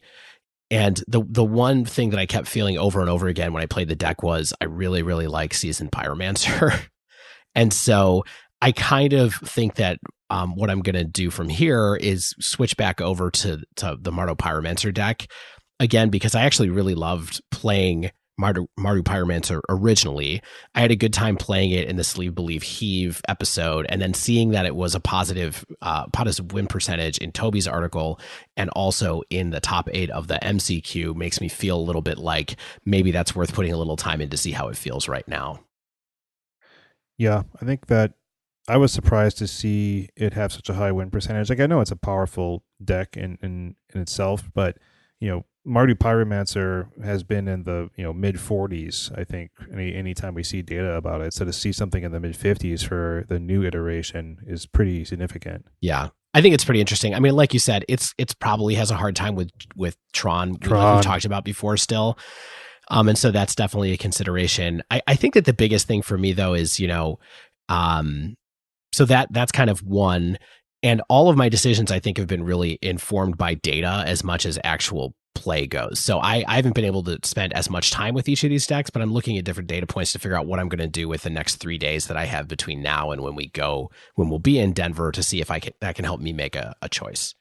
And the one thing that I kept feeling over and over again when I played the deck was I really, really like Seasoned Pyromancer. And so I kind of think that what I'm going to do from here is switch back over to the Mardu Pyromancer deck again, because I actually really loved playing Mardu Pyromancer originally. I had a good time playing it in the Sleeve Believe Heave episode, and then seeing that it was a positive win percentage in Tobi's article and also in the top 8 of the MCQ makes me feel a little bit like maybe that's worth putting a little time in to see how it feels right now. Yeah, I think that I was surprised to see it have such a high win percentage. Like, I know it's a powerful deck in itself, but, you know, Mardu Pyromancer has been in the, you know, mid 40s, I think, anytime we see data about it. So to see something in the mid 50s for the new iteration is pretty significant. Yeah. I think it's pretty interesting. I mean, like you said, it's probably has a hard time with Tron. Like we talked about before still. And so that's definitely a consideration. I think that the biggest thing for me though is, you know, So that's kind of one. And all of my decisions, I think, have been really informed by data as much as actual play goes. So I haven't been able to spend as much time with each of these decks, but I'm looking at different data points to figure out what I'm going to do with the next 3 days that I have between now and when we'll be in Denver, to see if that can help me make a choice.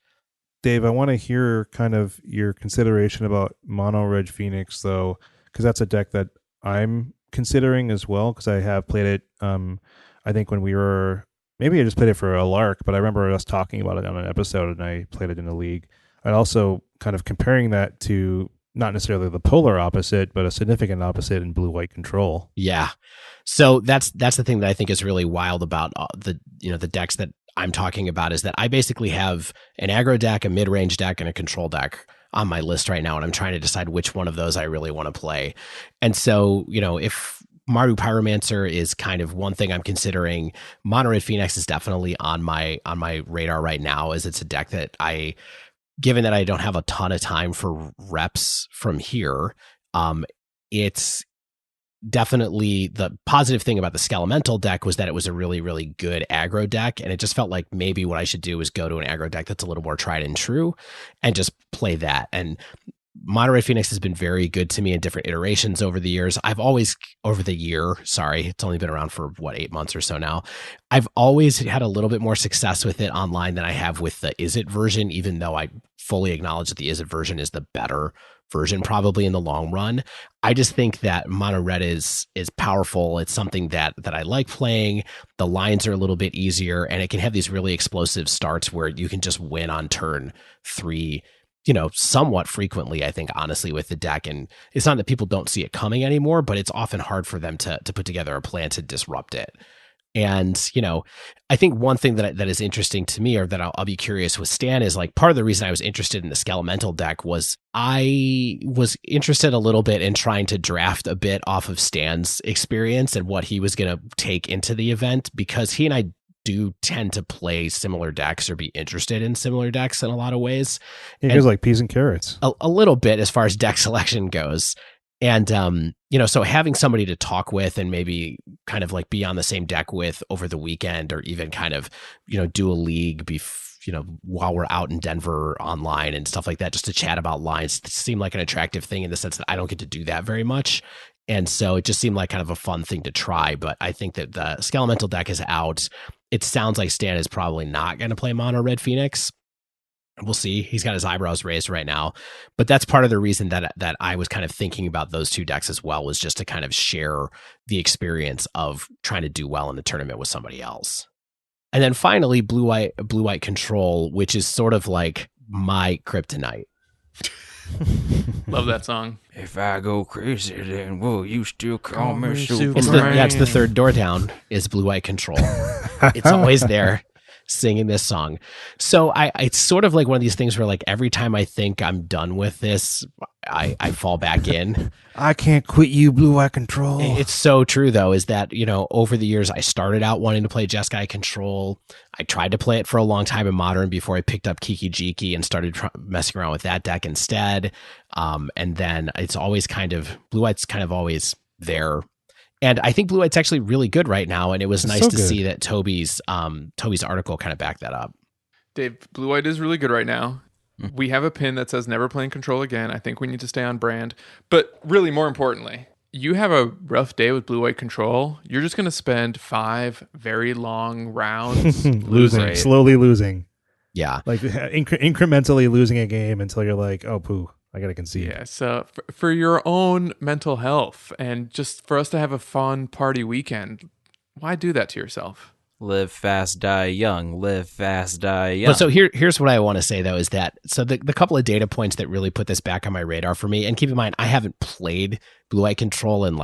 Dave, I want to hear kind of your consideration about Mono Red Phoenix, though, because that's a deck that I'm considering as well, because I have played it. I think when we were, maybe I just played it for a lark, but I remember us talking about it on an episode, and I played it in a league. And also kind of comparing that to not necessarily the polar opposite, but a significant opposite in blue-white control. Yeah. So that's the thing that I think is really wild about the decks that I'm talking about, is that I basically have an aggro deck, a mid-range deck, and a control deck on my list right now, and I'm trying to decide which one of those I really want to play. And so, if Maru Pyromancer is kind of one thing I'm considering, Mono Red Phoenix is definitely on my radar right now, as it's a deck that given that I don't have a ton of time for reps from here, it's definitely the positive thing about the Skelemental deck was that it was a really, really good aggro deck. And it just felt like maybe what I should do is go to an aggro deck that's a little more tried and true and just play that. And Mono Red Phoenix has been very good to me in different iterations over the years. It's only been around for 8 months or so now. I've always had a little bit more success with it online than I have with the Is It version, even though I fully acknowledge that the Is It version is the better version probably in the long run. I just think that Mono Red is powerful. It's something that I like playing. The lines are a little bit easier, and it can have these really explosive starts where you can just win on turn 3, somewhat frequently, I think, honestly, with the deck. And it's not that people don't see it coming anymore, but it's often hard for them to put together a plan to disrupt it. And, I think one thing that is interesting to me, or that I'll be curious with Stan, is like part of the reason I was interested in the Skelemental deck was I was interested a little bit in trying to draft a bit off of Stan's experience and what he was going to take into the event, because he and I do tend to play similar decks or be interested in similar decks in a lot of ways. It goes like peas and carrots. A little bit as far as deck selection goes. And, so having somebody to talk with and maybe kind of like be on the same deck with over the weekend, or even kind of, do a league while we're out in Denver online and stuff like that, just to chat about lines, seemed like an attractive thing in the sense that I don't get to do that very much. And so it just seemed like kind of a fun thing to try. But I think that the Skelemental deck is out. It sounds like Stan is probably not going to play Mono Red Phoenix. We'll see. He's got his eyebrows raised right now. But that's part of the reason that I was kind of thinking about those two decks as well, was just to kind of share the experience of trying to do well in the tournament with somebody else. And then finally, blue-white control, which is sort of like my kryptonite. Love that song. If I go crazy, then will you still call me Superman? It's the third door down is blue-white control. It's always there, singing this song. So it's sort of like one of these things where, like, every time I think I'm done with this, I fall back in. I can't quit you, blue-white control. It's so true, though, is that, over the years, I started out wanting to play Jeskai Control. I tried to play it for a long time in Modern before I picked up Kiki Jiki and started messing around with that deck instead. And then it's always blue-white's kind of always there. And I think blue-white's actually really good right now, and it was nice to see that Tobi's article kind of backed that up. Dave, blue-white is really good right now. We have a pin that says never playing control again. I think we need to stay on brand. But really, more importantly, you have a rough day with blue-white control. You're just going to spend 5 very long rounds losing. Slowly losing. Yeah. Like incrementally losing a game until you're like, oh, poo, I got to concede. Yeah, so for your own mental health and just for us to have a fun party weekend, why do that to yourself? Live fast, die young. Live fast, die young. But so here's what I want to say, though, is that the couple of data points that really put this back on my radar for me, and keep in mind, I haven't played blue-white control in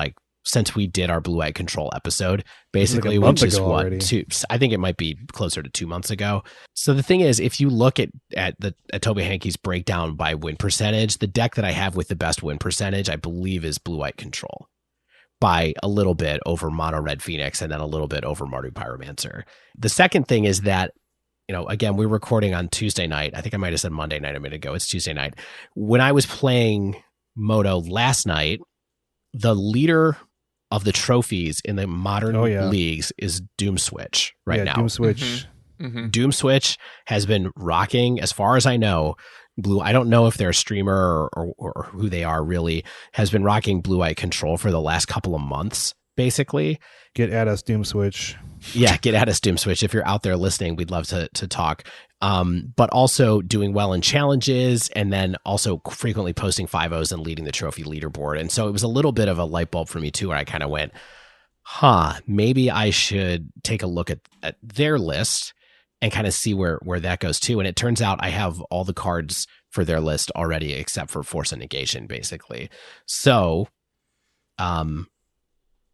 since we did our blue-white control episode, basically, which is I think it might be closer to 2 months ago. So the thing is, if you look at Tobi Henke's breakdown by win percentage, the deck that I have with the best win percentage, I believe, is blue-white control, by a little bit over Mono Red Phoenix and then a little bit over Maru Pyromancer. The second thing is that, again, we're recording on Tuesday night. I think I might have said Monday night a minute ago. It's Tuesday night. When I was playing Moto last night, the leader of the trophies in the modern leagues is Doom Switch right now. Doom Switch. Doom Switch has been rocking, as far as I know. Blue, I don't know if they're a streamer or who they are really, has been rocking Blue Eye Control for the last couple of months, basically. Get at us, Doom Switch. Yeah, get at us, Doom Switch. If you're out there listening, we'd love to talk. But also doing well in challenges, and then also frequently posting 5-0s and leading the trophy leaderboard. And so it was a little bit of a light bulb for me too, where I kind of went, maybe I should take a look at their list and kind of see where that goes too. And it turns out I have all the cards for their list already, except for Force and Negation, basically. So,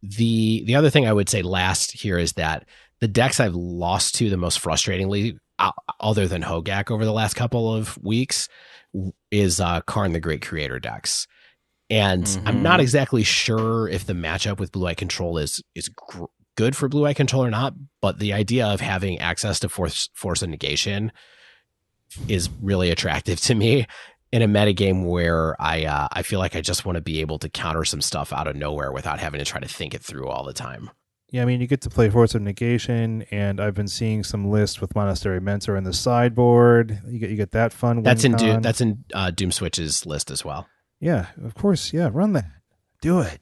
the other thing I would say last here is that the decks I've lost to the most frustratingly, other than Hogak over the last couple of weeks, is Karn the Great Creator decks. And I'm not exactly sure if the matchup with Blue Eye Control is good for Blue Eye Control or not, but the idea of having access to Force and Negation is really attractive to me in a metagame where I feel like I just want to be able to counter some stuff out of nowhere without having to try to think it through all the time. Yeah, I mean, you get to play Force of Negation, and I've been seeing some lists with Monastery Mentor in the sideboard. You get that fun. That's in Doom Switch's list as well. Yeah, of course. Yeah, run that. Do it.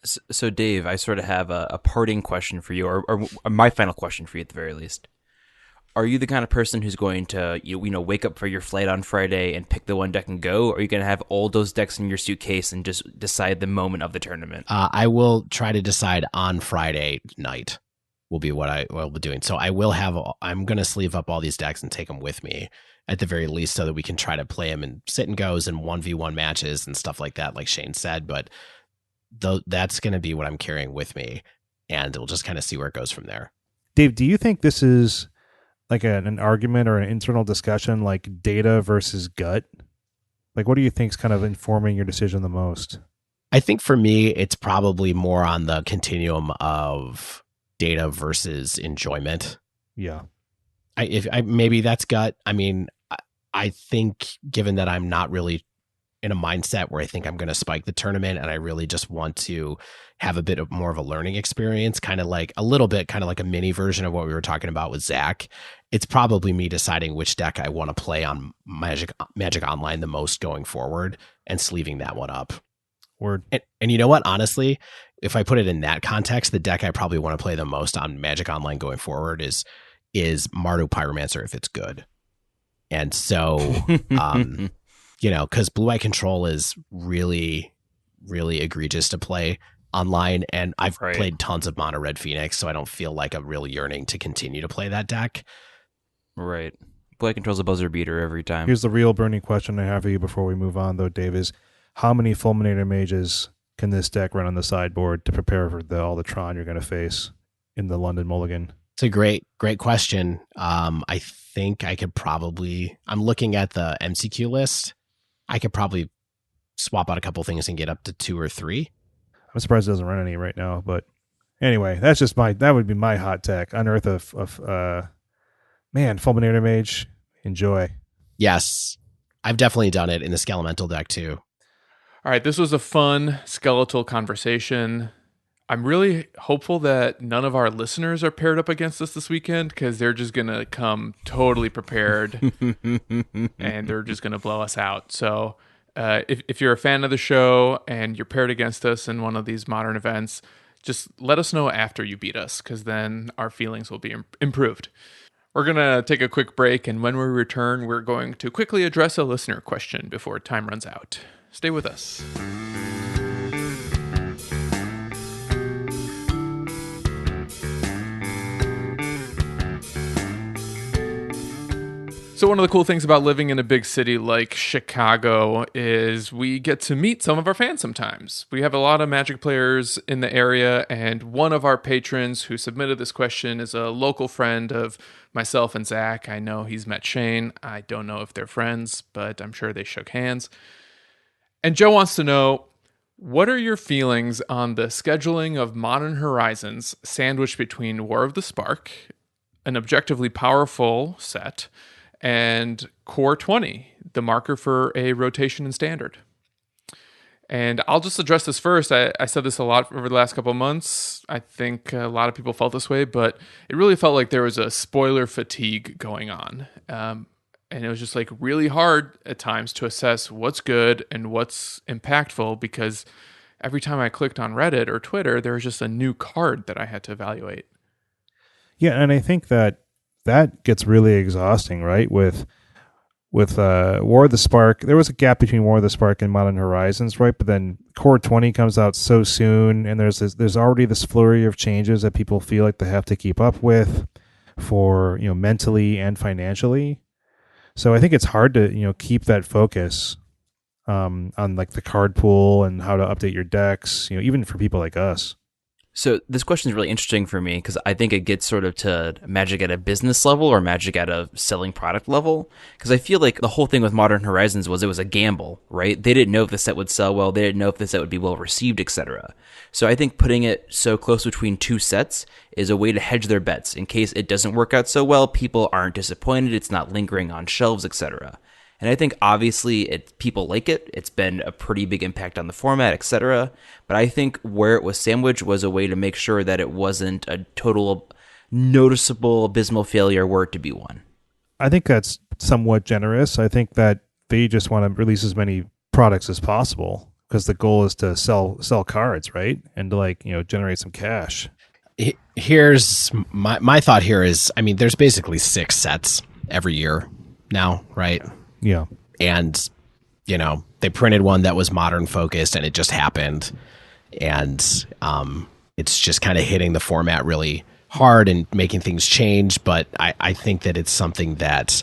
So Dave, I sort of have a parting question for you, or my final question for you at the very least. Are you the kind of person who's going to wake up for your flight on Friday and pick the one deck and go? Or are you going to have all those decks in your suitcase and just decide the moment of the tournament? I will try to decide on Friday night will be what I will be doing. So I'm going to sleeve up all these decks and take them with me at the very least, so that we can try to play them in sit and goes and 1v1 matches and stuff like that, like Shane said. But that's going to be what I'm carrying with me, and we'll just kind of see where it goes from there. Dave, do you think this is like an argument or an internal discussion, like data versus gut? Like, what do you think is kind of informing your decision the most? I think for me, it's probably more on the continuum of data versus enjoyment. Yeah. Maybe that's gut. I mean, I think given that I'm not really in a mindset where I think I'm going to spike the tournament, and I really just want to have a bit of more of a learning experience, kind of like a mini version of what we were talking about with Zach. It's probably me deciding which deck I want to play on Magic Online the most going forward and sleeving that one up. Word. And you know what? Honestly, if I put it in that context, the deck I probably want to play the most on Magic Online going forward is Mardu Pyromancer if it's good. And so, because Blue Eye Control is really, really egregious to play online, and I've played tons of Mono Red Phoenix, so I don't feel like a real yearning to continue to play that deck. Right. Blue Eye Control's a buzzer beater every time. Here's the real burning question I have for you before we move on, though, Dave, is how many Fulminator Mages can this deck run on the sideboard to prepare for all the Tron you're going to face in the London Mulligan? It's a great question. I think I could probably, I'm looking at the MCQ list. I could probably swap out a couple things and get up to 2 or 3. I'm surprised it doesn't run any right now, but anyway, that would be my hot tech. Unearth Fulminator Mage, enjoy. Yes, I've definitely done it in the Skelemental deck too. All right, this was a fun skeletal conversation. I'm really hopeful that none of our listeners are paired up against us this weekend, because they're just going to come totally prepared and they're just going to blow us out. So if you're a fan of the show and you're paired against us in one of these modern events, just let us know after you beat us, because then our feelings will be improved. We're going to take a quick break, and when we return, we're going to quickly address a listener question before time runs out. Stay with us. So one of the cool things about living in a big city like Chicago is we get to meet some of our fans sometimes. We have a lot of Magic players in the area, and one of our patrons who submitted this question is a local friend of myself and Zach. I know he's met Shane. I don't know if they're friends, but I'm sure they shook hands. And Joe wants to know, what are your feelings on the scheduling of Modern Horizons sandwiched between War of the Spark, an objectively powerful set, and Core 20, the marker for a rotation in Standard? And I'll just address this first. I said this a lot over the last couple of months. I think a lot of people felt this way, but it really felt like there was a spoiler fatigue going on. And it was just like really hard at times to assess what's good and what's impactful, because every time I clicked on Reddit or Twitter, there was just a new card that I had to evaluate. Yeah, and I think that gets really exhausting, right? With War of the Spark, there was a gap between War of the Spark and Modern Horizons, right? But then Core 20 comes out so soon, and there's already this flurry of changes that people feel like they have to keep up with, for mentally and financially. So I think it's hard to keep that focus on like the card pool and how to update your decks, even for people like us. So this question is really interesting for me because I think it gets sort of to Magic at a business level or Magic at a selling product level. Because I feel like the whole thing with Modern Horizons was it was a gamble, right? They didn't know if the set would sell well. They didn't know if the set would be well received, etc. So I think putting it so close between two sets is a way to hedge their bets in case it doesn't work out so well. People aren't disappointed. It's not lingering on shelves, etc. And I think obviously people like it. It's been a pretty big impact on the format, etc. But I think where it was sandwiched was a way to make sure that it wasn't a total noticeable abysmal failure were it to be one. I think that's somewhat generous. I think that they just want to release as many products as possible because the goal is to sell cards, right? And to generate some cash. Here's my thought here is, I mean, there's basically 6 sets every year now, right? Yeah. And, they printed one that was modern focused and it just happened. And it's just kind of hitting the format really hard and making things change. But I think that it's something that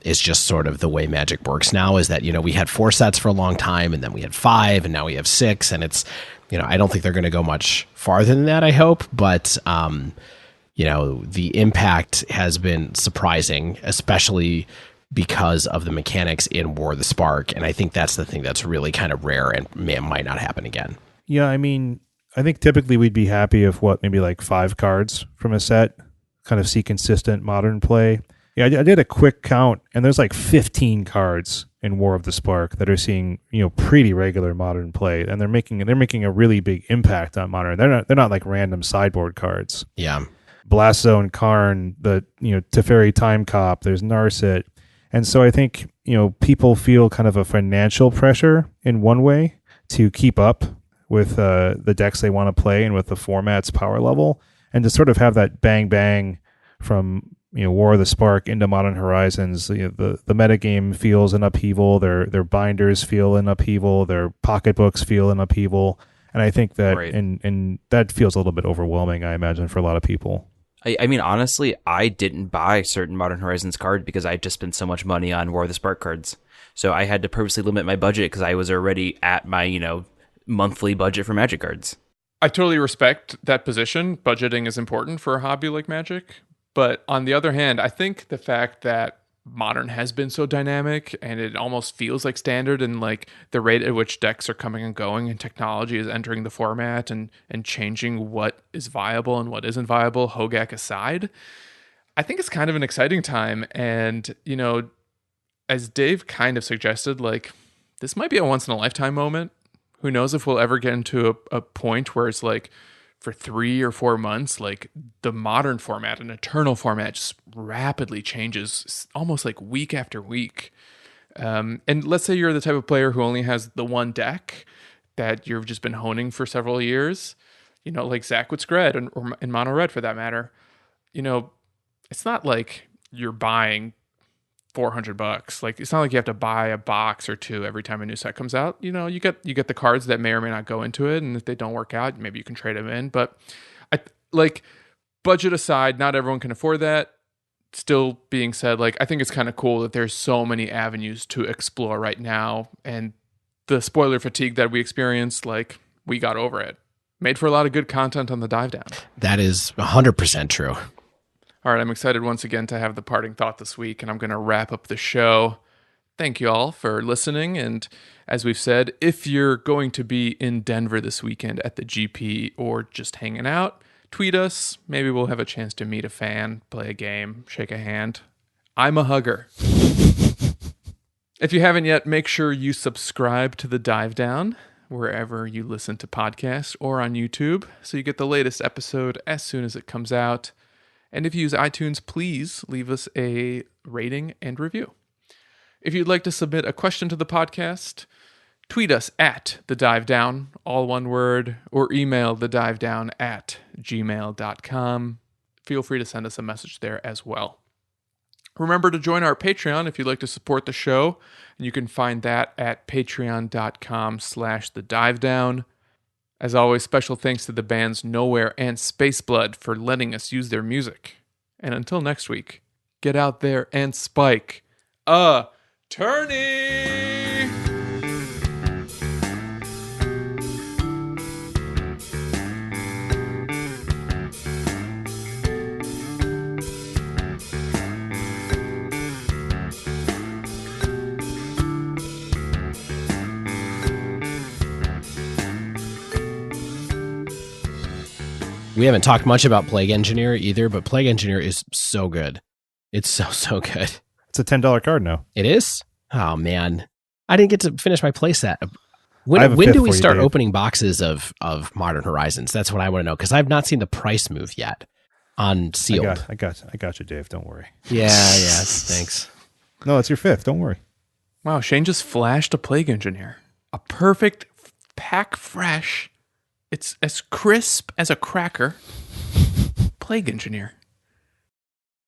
is just sort of the way Magic works now, is that, we had 4 sets for a long time and then we had 5 and now we have 6. And it's, I don't think they're going to go much farther than that, I hope. But, the impact has been surprising, especially because of the mechanics in War of the Spark. And I think that's the thing that's really kind of rare and might not happen again. Yeah, I mean, I think typically we'd be happy if maybe like 5 cards from a set, kind of see consistent modern play. Yeah, I did a quick count, and there's like 15 cards in War of the Spark that are seeing pretty regular modern play, and they're making a really big impact on modern. They're not like random sideboard cards. Yeah, Blast Zone, Karn, the Teferi Time Cop. There's Narset. And so I think, people feel kind of a financial pressure in one way to keep up with the decks they want to play and with the format's power level, and to sort of have that bang from War of the Spark into Modern Horizons. The metagame feels an upheaval. Their binders feel an upheaval. Their pocketbooks feel an upheaval. And I think that right. and that feels a little bit overwhelming, I imagine, for a lot of people. I mean, honestly, I didn't buy certain Modern Horizons cards because I just spent so much money on War of the Spark cards. So I had to purposely limit my budget because I was already at my, monthly budget for Magic cards. I totally respect that position. Budgeting is important for a hobby like Magic. But on the other hand, I think the fact that Modern has been so dynamic and it almost feels like standard, and like the rate at which decks are coming and going and technology is entering the format and changing what is viable and what isn't viable, Hogak aside, I think it's kind of an exciting time. And, as Dave kind of suggested, like this might be a once in a lifetime moment. Who knows if we'll ever get into a point where it's like for 3 or 4 months, like the modern format and eternal format just rapidly changes almost like week after week. And let's say you're the type of player who only has the one deck that you've just been honing for several years, like Zach with Scred or in Mono Red for that matter. It's not like you're buying $400. Like it's not like you have to buy a box or 2 every time a new set comes out. You get the cards that may or may not go into it, and if they don't work out, maybe you can trade them in. But budget aside, not everyone can afford that. Still being said, I think it's kind of cool that there's so many avenues to explore right now, and the spoiler fatigue that we experienced, we got over it. Made for a lot of good content on the dive down. That is 100% true. All right, I'm excited once again to have the parting thought this week, and I'm going to wrap up the show. Thank you all for listening, and as we've said, if you're going to be in Denver this weekend at the GP or just hanging out, tweet us. Maybe we'll have a chance to meet a fan, play a game, shake a hand. I'm a hugger. If you haven't yet, make sure you subscribe to the Dive Down. wherever you listen to podcasts or on YouTube so you get the latest episode as soon as it comes out. And if you use iTunes, please leave us a rating and review. If you'd like to submit a question to the podcast, tweet us at thedivedown, all one word, or email thedivedown@gmail.com. Feel free to send us a message there as well. Remember to join our Patreon if you'd like to support the show, and you can find that at patreon.com/thedivedown. As always, special thanks to the bands Nowhere and Spaceblood for letting us use their music. And until next week, get out there and spike a tourney! We haven't talked much about Plague Engineer either, but Plague Engineer is so good. It's so good. It's a $10 card now. It is? Oh, man. I didn't get to finish my playset. When have a do fifth we for you, start Dave. opening boxes of Modern Horizons? That's what I want to know, because I've not seen the price move yet on sealed. I got you, Dave. Don't worry. Yeah, thanks. No, it's your fifth. Don't worry. Wow, Shane just flashed a Plague Engineer. A perfect pack fresh. It's as crisp as a cracker. Plague Engineer.